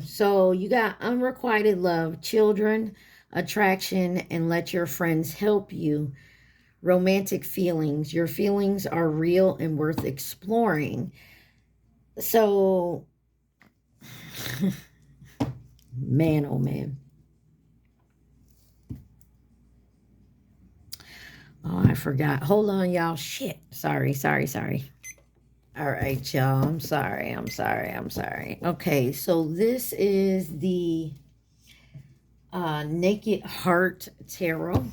So you got unrequited love, children, attraction, and let your friends help you. Romantic feelings. Your feelings are real and worth exploring. So, man, oh man. Oh, I forgot. Hold on, y'all. Shit. Sorry. All right, y'all. I'm sorry. Okay, so this is the Naked Heart Tarot.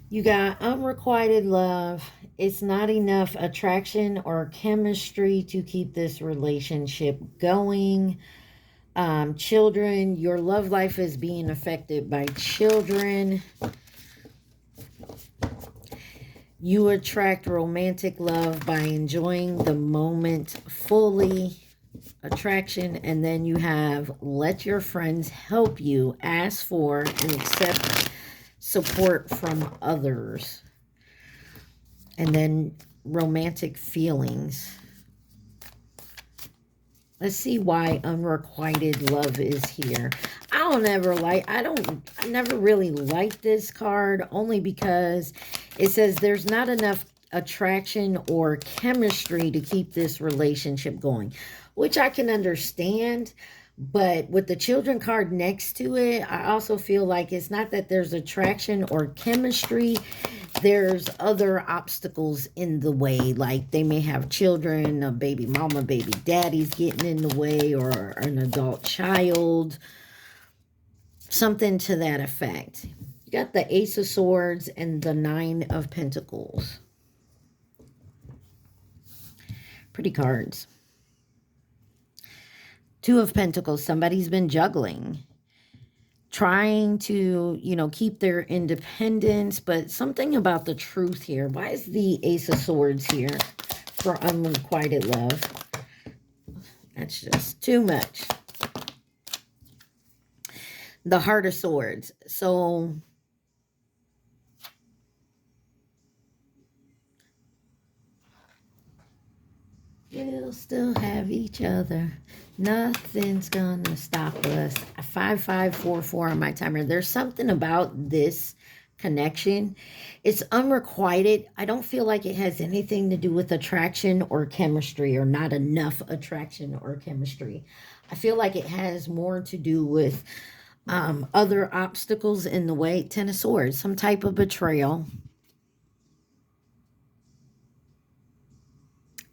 You got unrequited love. It's not enough attraction or chemistry to keep this relationship going. Children, your love life is being affected by children. You attract romantic love by enjoying the moment fully. Attraction. And then you have let your friends help you. Ask for and accept support from others. And then romantic feelings. Let's see why unrequited love is here. I never really like this card, only because it says there's not enough attraction or chemistry to keep this relationship going, which I can understand. But with the children card next to it, I also feel like it's not that there's attraction or chemistry. There's other obstacles in the way. Like they may have children, a baby mama, baby daddy's getting in the way, or an adult child. Something to that effect. You got the Ace of Swords and the Nine of Pentacles. Pretty cards. Two of Pentacles. Somebody's been juggling, trying to, you know, keep their independence, but something about the truth here. Why is the Ace of Swords here for unrequited love? That's just too much. The Heart of Swords. So we'll still have each other. Nothing's gonna stop us. 5544 on my timer. There's something about this connection. It's unrequited. I don't feel like it has anything to do with attraction or chemistry, or not enough attraction or chemistry. I feel like it has more to do with other obstacles in the way. Ten of Swords, some type of betrayal.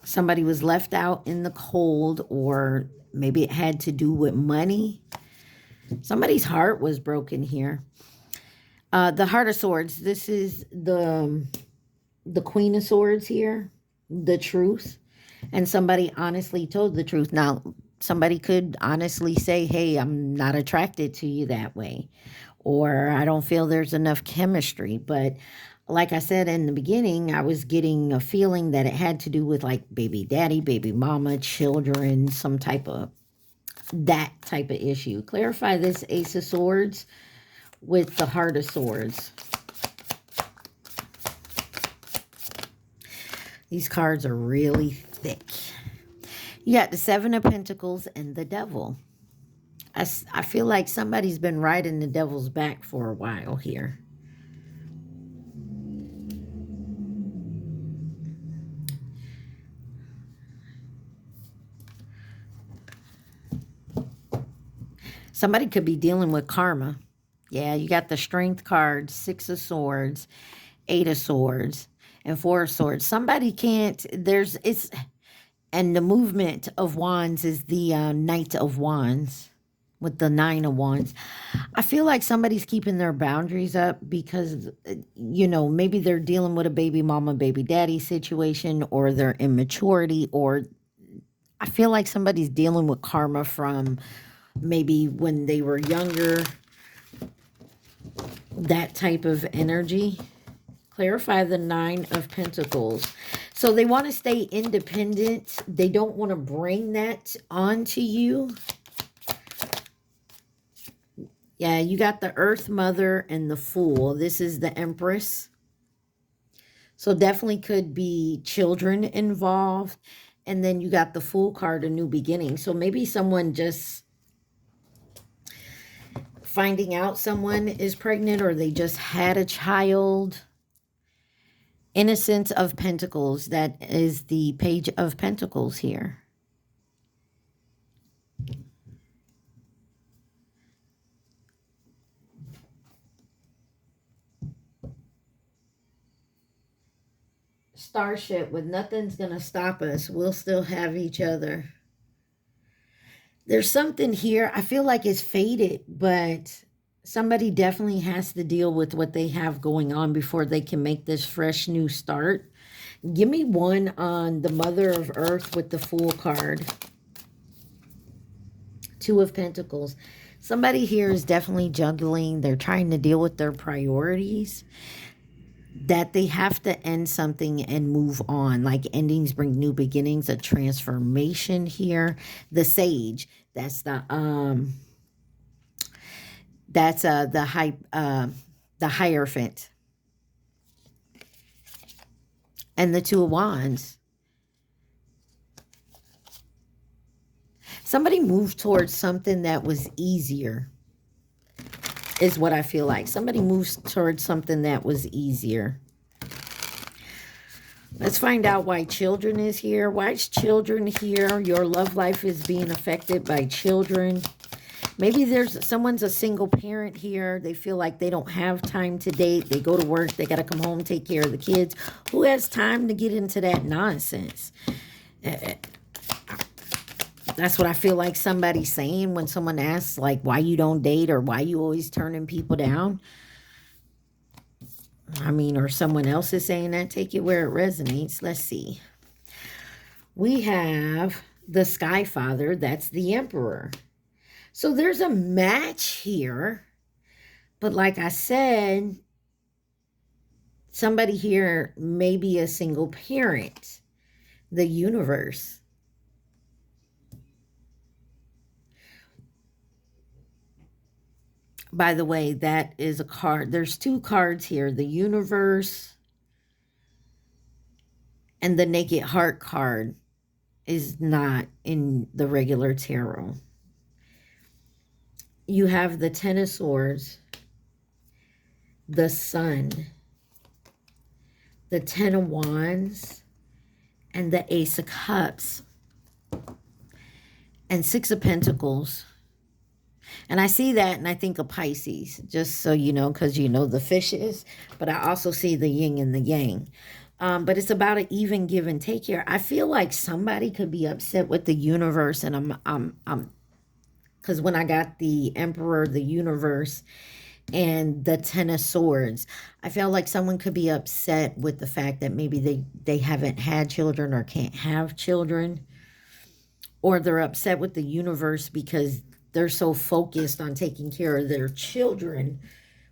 Somebody was left out in the cold, or maybe it had to do with money. Somebody's heart was broken here. The Heart of Swords, this is the Queen of Swords here, the truth. And somebody honestly told the truth. Now, somebody could honestly say, hey, I'm not attracted to you that way, or I don't feel there's enough chemistry. But like I said in the beginning, I was getting a feeling that it had to do with like baby daddy, baby mama, children, some type of that type of issue. Clarify this Ace of Swords with the Heart of Swords. These cards are really thick. You got the Seven of Pentacles and the Devil. I feel like somebody's been riding the devil's back for a while here. Somebody could be dealing with karma. Yeah, you got the Strength card, Six of Swords, Eight of Swords, and Four of Swords. Somebody can't, and the movement of Wands is the Knight of Wands with the Nine of Wands. I feel like somebody's keeping their boundaries up because, you know, maybe they're dealing with a baby mama, baby daddy situation, or their immaturity, or I feel like somebody's dealing with karma from maybe when they were younger, that type of energy. Clarify the Nine of Pentacles. So they want to stay independent. They don't want to bring that onto you. Yeah, you got the Earth Mother and the Fool. This is the Empress. So definitely could be children involved. And then you got the Fool card, a new beginning. So maybe someone just finding out someone is pregnant, or they just had a child. Innocence of Pentacles. That is the Page of Pentacles here. Starship with nothing's going to stop us. We'll still have each other. There's something here. I feel like it's faded, but somebody definitely has to deal with what they have going on before they can make this fresh new start. Give me one on the Mother of Earth with the Fool card. Two of Pentacles. Somebody here is definitely juggling. They're trying to deal with their priorities. That they have to end something and move on. Like endings bring new beginnings, a transformation here. The Sage, that's the Hierophant. And the Two of Wands. Somebody moved towards something that was easier, is what I feel like. Somebody moves towards something that was easier. Let's find out why children is here. Why is children here? Your love life is being affected by children. Maybe someone's a single parent here. They feel like they don't have time to date. They go to work. They got to come home, take care of the kids. Who has time to get into that nonsense? That's what I feel like somebody's saying when someone asks, like, why you don't date or why you always turning people down. I mean, or someone else is saying that. Take it where it resonates. Let's see. We have the Sky Father. That's the Emperor. So there's a match here. But like I said, somebody here may be a single parent. The Universe. By the way, that is a card. There's two cards here. The Universe and the Naked Heart card is not in the regular tarot. You have the Ten of Swords, the Sun, the Ten of Wands, and the Ace of Cups, and Six of Pentacles. And I see that and I think of Pisces, just so you know, because you know the fishes. But I also see the yin and the yang. But it's about an even give and take here. I feel like somebody could be upset with the Universe. And because when I got the Emperor, the Universe, and the Ten of Swords, I feel like someone could be upset with the fact that maybe they haven't had children or can't have children. Or they're upset with the Universe because they're so focused on taking care of their children,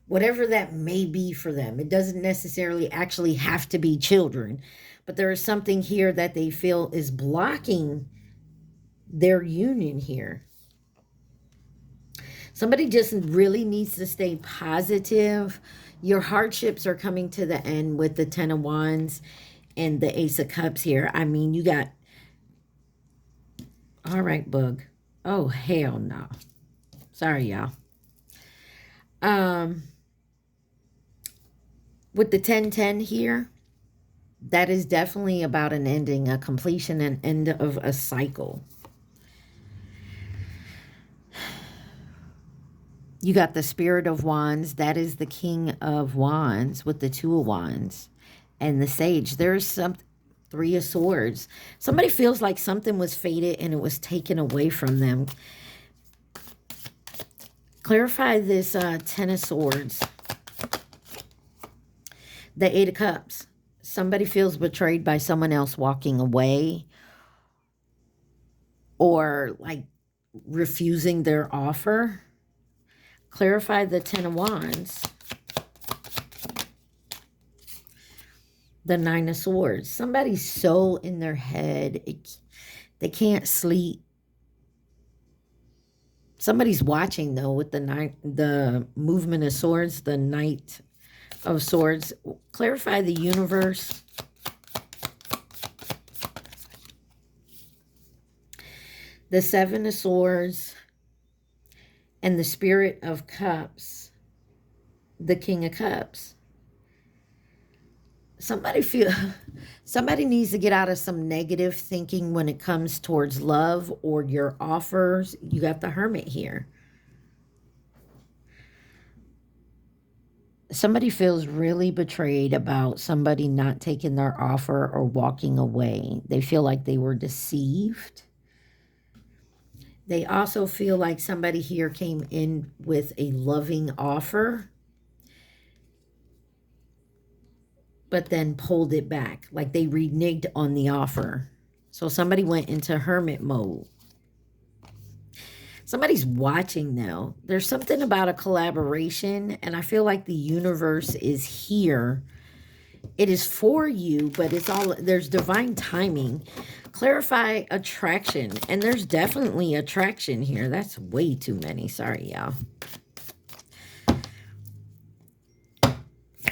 whatever that may be for them. It doesn't necessarily actually have to be children, but there is something here that they feel is blocking their union here. Somebody just really needs to stay positive. Your hardships are coming to the end with the Ten of Wands and the Ace of Cups here. I mean, you got... All right, bug. Oh, hell no. Sorry, y'all. With the 10-10 here, that is definitely about an ending, a completion, an end of a cycle. You got the Spirit of Wands. That is the King of Wands with the Two of Wands. And the Sage. There's some... Three of Swords. Somebody feels like something was fated and it was taken away from them. Clarify this Ten of Swords. The Eight of Cups. Somebody feels betrayed by someone else walking away. Or like refusing their offer. Clarify the Ten of Wands. The Nine of Swords. Somebody's so in their head. They can't sleep. Somebody's watching, though, with the movement of swords, the Knight of Swords. Clarify the Universe. The Seven of Swords. And the Spirit of Cups. The King of Cups. Somebody needs to get out of some negative thinking when it comes towards love or your offers. You got the Hermit here. Somebody feels really betrayed about somebody not taking their offer or walking away. They feel like they were deceived. They also feel like somebody here came in with a loving offer, but then pulled it back. Like they reneged on the offer. So somebody went into hermit mode. Somebody's watching now. There's something about a collaboration, and I feel like the Universe is here. It is for you, but it's all, there's divine timing. Clarify attraction, and there's definitely attraction here. That's way too many. Sorry, y'all.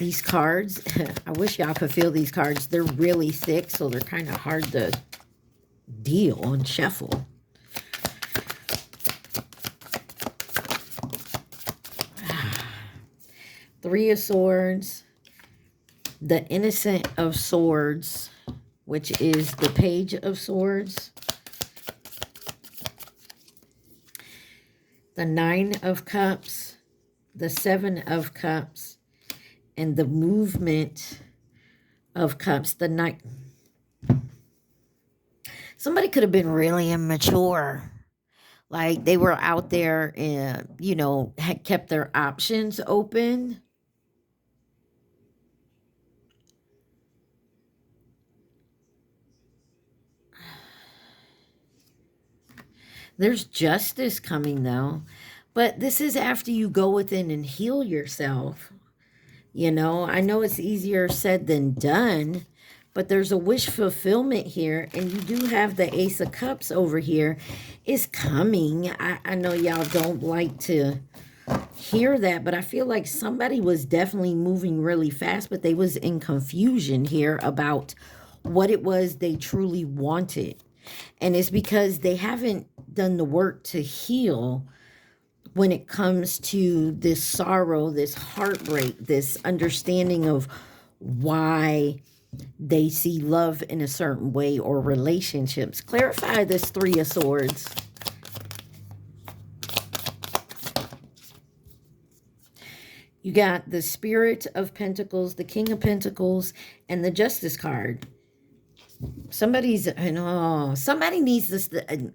These cards, I wish y'all could feel these cards. They're really thick, so they're kind of hard to deal and shuffle. Three of Swords, the Innocent of Swords, which is the Page of Swords, the Nine of Cups, the Seven of Cups, and the Movement of Cups, the Knight. Somebody could have been really immature. Like they were out there and, you know, had kept their options open. There's justice coming though. But this is after you go within and heal yourself. You know, I know it's easier said than done, but there's a wish fulfillment here, and you do have the Ace of Cups over here. It's coming. I know y'all don't like to hear that, but I feel like somebody was definitely moving really fast, but they was in confusion here about what it was they truly wanted. And it's because they haven't done the work to heal when it comes to this sorrow, this heartbreak, this understanding of why they see love in a certain way or relationships. Clarify this Three of Swords. You got the Spirit of Pentacles, the King of Pentacles, and the Justice card. Somebody's, somebody needs this.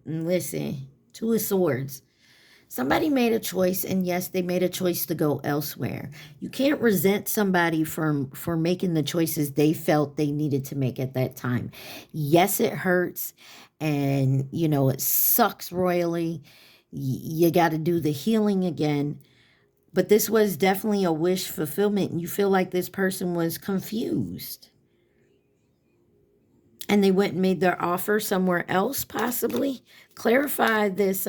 Listen, Two of Swords. Somebody made a choice, and yes, they made a choice to go elsewhere. You can't resent somebody for making the choices they felt they needed to make at that time. Yes, it hurts, and, you know, it sucks royally. You got to do the healing again. But this was definitely a wish fulfillment, and you feel like this person was confused. And they went and made their offer somewhere else, possibly. Clarify this,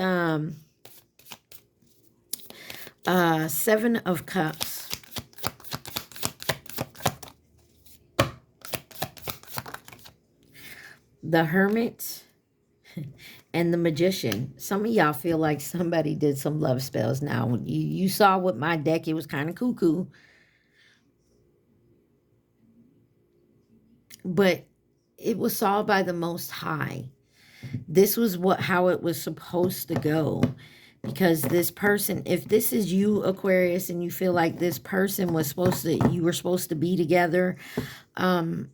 Seven of Cups. The Hermit and the Magician. Some of y'all feel like somebody did some love spells. Now, you saw with my deck, it was kind of cuckoo. But it was solved by the Most High. This was how it was supposed to go. Because this person, if this is you, Aquarius, and you feel like this person was you were supposed to be together, know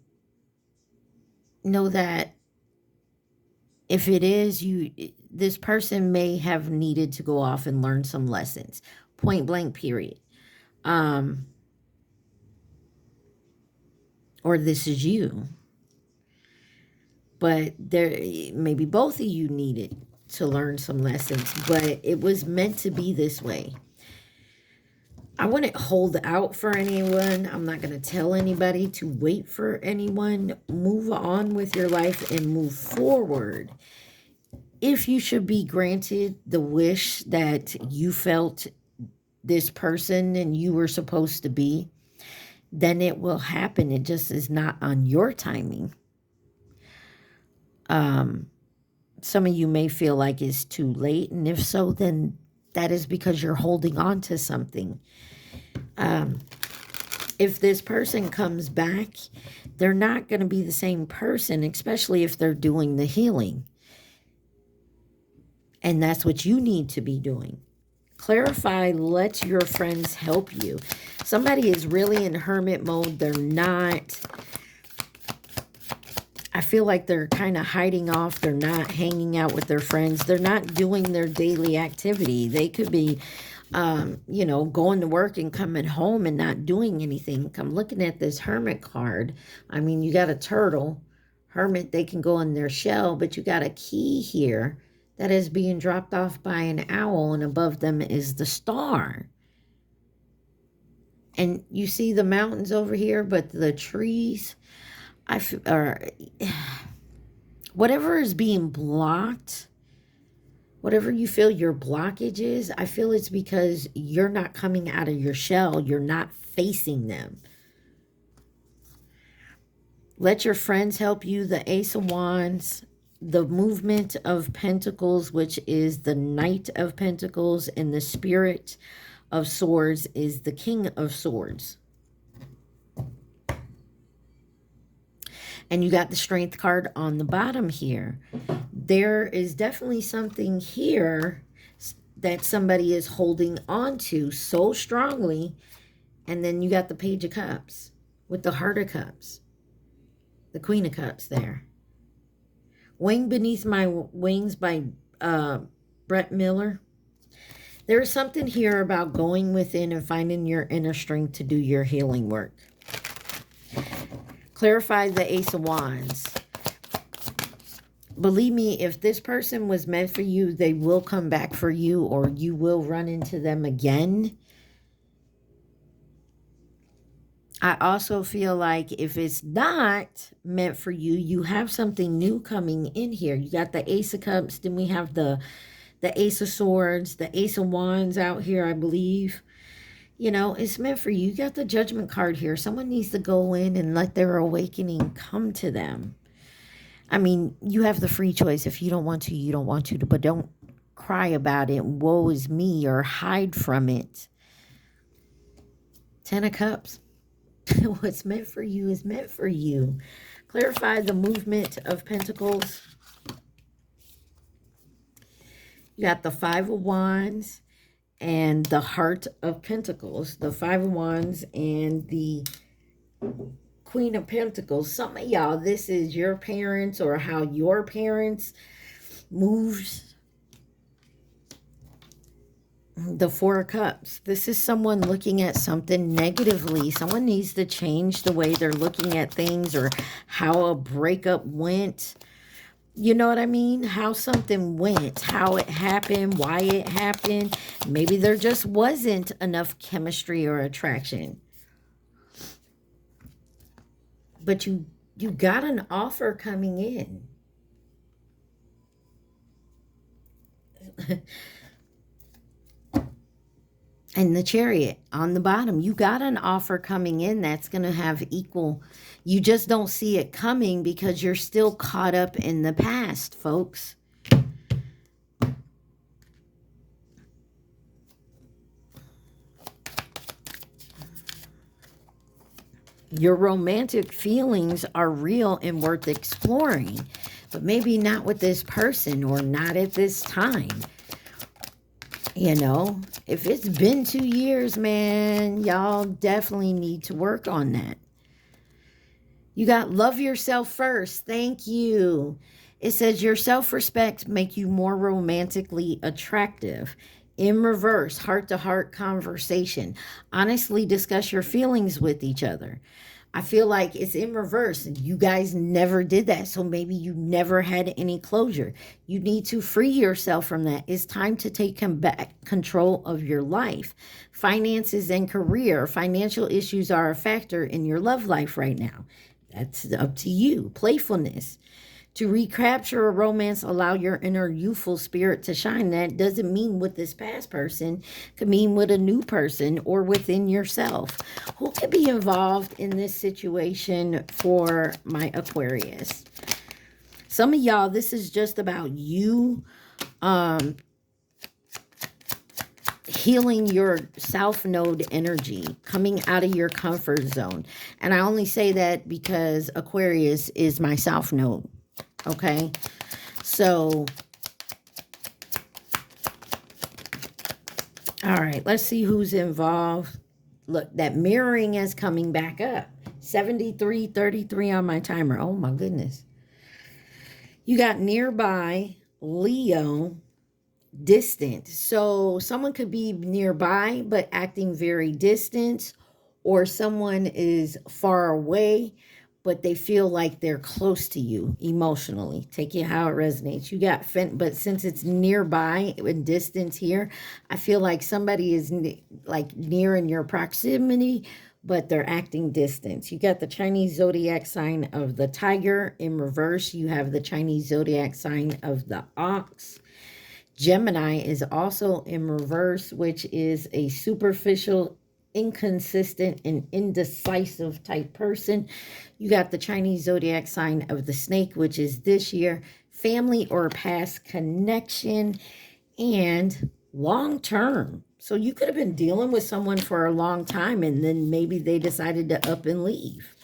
that if it is you, this person may have needed to go off and learn some lessons. Point blank, period. Or this is you. But maybe both of you needed to learn some lessons, but it was meant to be this way. I wouldn't hold out for anyone. I'm not going to tell anybody to wait for anyone. Move on with your life and move forward. If you should be granted the wish that you felt this person and you were supposed to be, then it will happen. It just is not on your timing. Some of you may feel like it's too late, and if so, then that is because you're holding on to something. If this person comes back, they're not going to be the same person, especially if they're doing the healing. And that's what you need to be doing. Clarify, let your friends help you. Somebody is really in hermit mode. They're not... I feel like they're kind of hiding off. They're not hanging out with their friends. They're not doing their daily activity. They could be, you know, going to work and coming home and not doing anything. I'm looking at this hermit card. I mean, you got a turtle. Hermit, they can go in their shell, but you got a key here that is being dropped off by an owl, and above them is the star. And you see the mountains over here, but the trees... whatever is being blocked, whatever you feel your blockage is, I feel it's because you're not coming out of your shell. You're not facing them. Let your friends help you. The Ace of Wands, the Movement of Pentacles, which is the Knight of Pentacles, and the Spirit of Swords is the King of Swords. And you got the Strength card on the bottom here. There is definitely something here that somebody is holding on to so strongly. And then you got the Page of Cups with the Heart of Cups. The Queen of Cups there. Wing Beneath My Wings by Brett Miller. There is something here about going within and finding your inner strength to do your healing work. Clarify the Ace of Wands. Believe me, if this person was meant for you, they will come back for you, or you will run into them again. I also feel like if it's not meant for you, you have something new coming in here. You got the Ace of Cups, then we have the Ace of Swords, the Ace of Wands out here, I believe. You know, it's meant for you. You got the Judgment card here. Someone needs to go in and let their awakening come to them. I mean, you have the free choice. If you don't want to, you don't want to. But don't cry about it. Woe is me, or hide from it. 10 of Cups. What's meant for you is meant for you. Clarify the Movement of Pentacles. You got the Five of Wands and the Heart of Pentacles. The Five of Wands and the Queen of Pentacles. Some of y'all, this is your parents or how your parents moves. The Four of Cups. This is someone looking at something negatively. Someone needs to change the way they're looking at things, or how a breakup went. You know what I mean? How something went, how it happened, why it happened. Maybe there just wasn't enough chemistry or attraction. But you got an offer coming in. And the Chariot on the bottom, you got an offer coming in that's going to have equal. You just don't see it coming because you're still caught up in the past, folks. Your romantic feelings are real and worth exploring, but maybe not with this person, or not at this time. You know, if it's been 2 years, man, y'all definitely need to work on that. You got love yourself first. Thank you. It says your self-respect make you more romantically attractive. In reverse, heart-to-heart conversation. Honestly discuss your feelings with each other. I feel like it's in reverse. You guys never did that, so maybe you never had any closure. You need to free yourself from that. It's time to take back control of your life. Finances and career. Financial issues are a factor in your love life right now. That's up to you. Playfulness. To recapture a romance, allow your inner youthful spirit to shine. That doesn't mean with this past person. It could mean with a new person or within yourself. Who could be involved in this situation for my Aquarius? Some of y'all, this is just about you healing your South Node energy, coming out of your comfort zone. And I only say that because Aquarius is my South Node. Okay, so, all right, let's see who's involved. Look, that mirroring is coming back up. 73:33 on my timer. Oh, my goodness. You got nearby, Leo, distant. So someone could be nearby but acting very distant, or someone is far away but they feel like they're close to you emotionally. Take it how it resonates. You got, but since it's nearby in distance here, I feel like somebody is like near in your proximity, but they're acting distant. You got the Chinese zodiac sign of the tiger. In reverse, you have the Chinese zodiac sign of the ox. Gemini is also in reverse, which is a superficial, inconsistent, and indecisive type person. You got the Chinese zodiac sign of the snake, which is this year, family or past connection, and long term. So you could have been dealing with someone for a long time, and then maybe they decided to up and leave.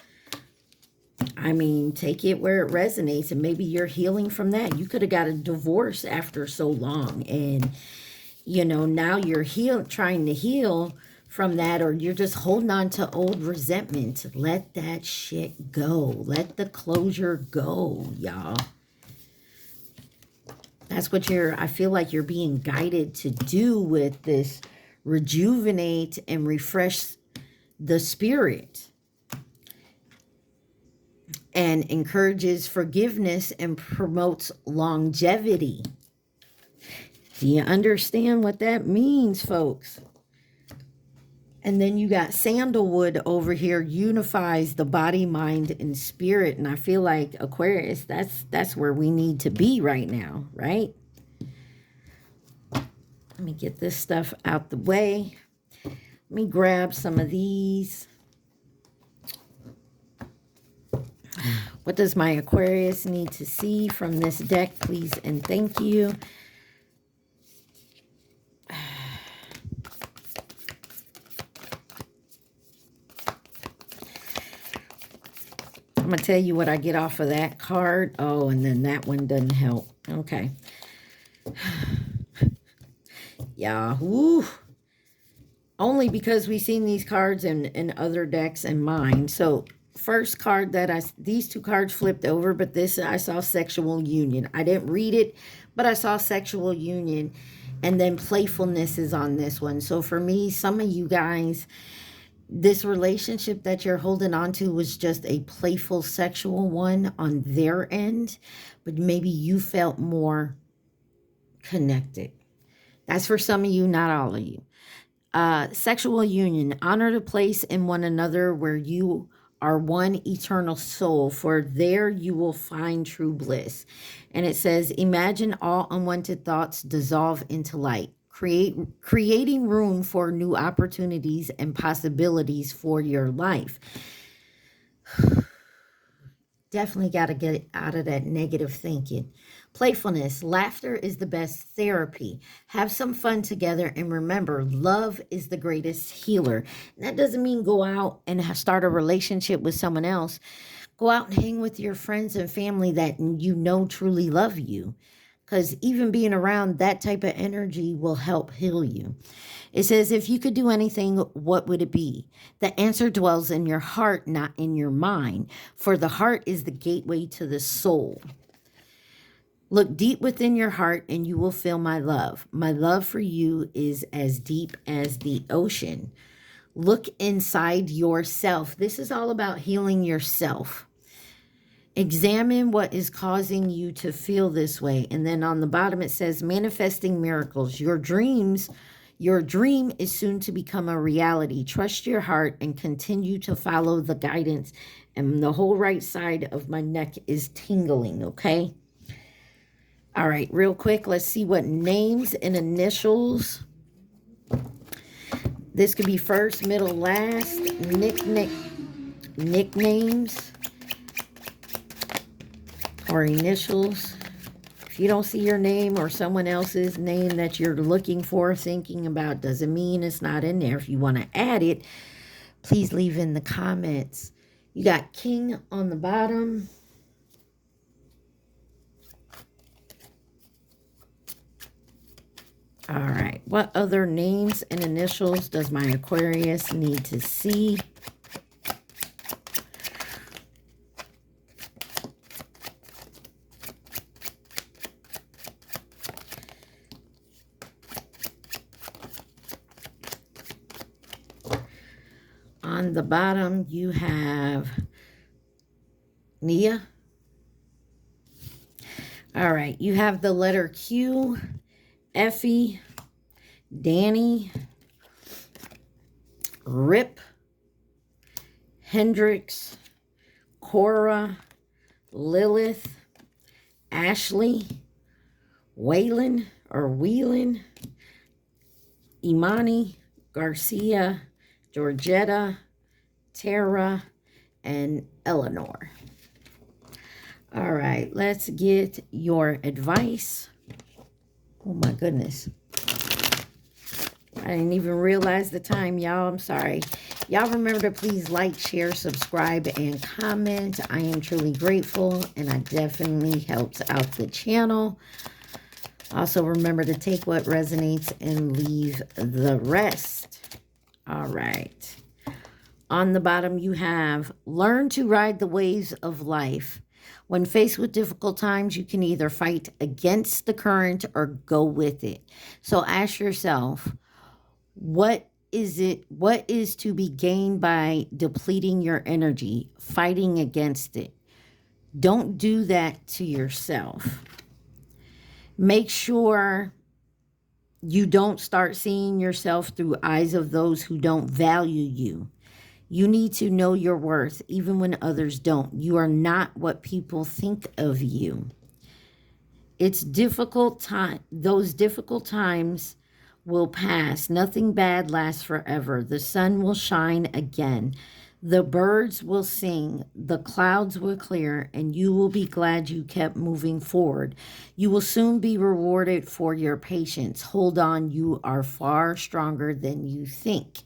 I mean, take it where it resonates, and maybe you're healing from that. You could have got a divorce after so long, and, you know, now you're trying to heal from that, or you're just holding on to old resentment. Let that shit go. Let the closure go, y'all. That's what I feel like you're being guided to do with this. Rejuvenate and refresh the spirit. And encourages forgiveness and promotes longevity. Do you understand what that means, folks? And then you got sandalwood over here, unifies the body, mind, and spirit. And I feel like Aquarius, that's where we need to be right now, right? Let me get this stuff out the way. Let me grab some of these. What does my Aquarius need to see from this deck, please and thank you? I'm going to tell you what I get off of that card. Oh, and then that one doesn't help. Okay. Yeah. Woo. Only because we've seen these cards in other decks and mine. So, first card that these two cards flipped over, but this, I saw sexual union. I didn't read it, but I saw sexual union. And then playfulness is on this one. So, for me, some of you guys, this relationship that you're holding on to was just a playful sexual one on their end, but maybe you felt more connected. That's for some of you, not all of you. Sexual union, honor the place in one another where you are one eternal soul, for there you will find true bliss. And it says, imagine all unwanted thoughts dissolve into light. Creating room for new opportunities and possibilities for your life. Definitely got to get out of that negative thinking. Playfulness. Laughter is the best therapy. Have some fun together, and remember, love is the greatest healer. And that doesn't mean go out and start a relationship with someone else. Go out and hang with your friends and family that you know truly love you. Because even being around that type of energy will help heal you. It says, if you could do anything, what would it be? The answer dwells in your heart, not in your mind. For the heart is the gateway to the soul. Look deep within your heart and you will feel my love. My love for you is as deep as the ocean. Look inside yourself. This is all about healing yourself. Examine what is causing you to feel this way. And then on the bottom it says, manifesting miracles. Your dream is soon to become a reality. Trust your heart and continue to follow the guidance. And the whole right side of my neck is tingling, okay? All right, real quick, let's see what names and initials. This could be first, middle, last, nicknames. Or initials. If you don't see your name or someone else's name that you're looking for, thinking about, doesn't mean it's not in there. If you want to add it, please leave in the comments. You got King on the bottom. All right. What other names and initials does my Aquarius need to see? On the bottom, you have Nia. All right, you have the letter Q, Effie, Danny, Rip, Hendrix, Cora, Lilith, Ashley, Waylon or Whelan, Imani, Garcia, Georgetta, Tara, and Eleanor. All right, let's get your advice. Oh my goodness. I didn't even realize the time, y'all. I'm sorry. Y'all remember to please like, share, subscribe, and comment. I am truly grateful, and I definitely helps out the channel. Also, remember to take what resonates and leave the rest. All right. On the bottom, you have learn to ride the waves of life. When faced with difficult times, you can either fight against the current or go with it. So ask yourself, what is to be gained by depleting your energy, fighting against it? Don't do that to yourself. Make sure you don't start seeing yourself through eyes of those who don't value you. You need to know your worth even when others don't. You are not what people think of you. It's difficult time. Those difficult times will pass. Nothing bad lasts forever. The sun will shine again. The birds will sing. The clouds will clear, and you will be glad you kept moving forward. You will soon be rewarded for your patience. Hold on. You are far stronger than you think.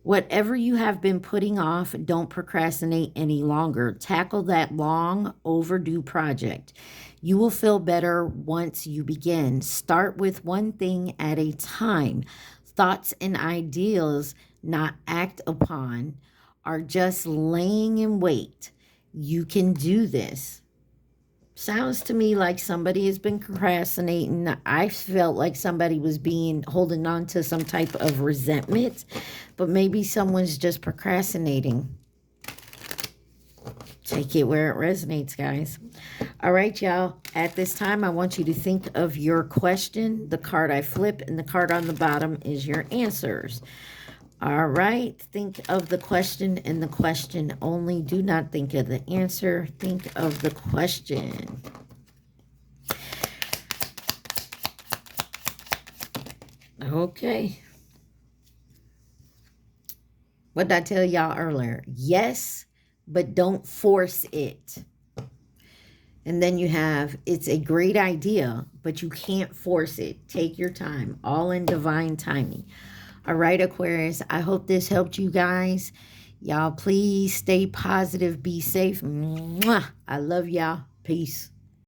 Whatever you have been putting off, don't procrastinate any longer. Tackle that long overdue project. You will feel better once you begin. Start with one thing at a time. Thoughts and ideas not act upon are just laying in wait. You can do this. Sounds to me like somebody has been procrastinating. I felt like somebody was holding on to some type of resentment, but maybe someone's just procrastinating. Take it where it resonates, guys. All right, y'all. At this time, I want you to think of your question. The card I flip and the card on the bottom is your answers. All right. Think of the question and the question only. Do not think of the answer. Think of the question. Okay. What did I tell y'all earlier? Yes, but don't force it. And then you have, it's a great idea, but you can't force it. Take your time, all in divine timing. All right, Aquarius, I hope this helped you guys. Y'all, please stay positive, be safe. Mwah. I love y'all. Peace.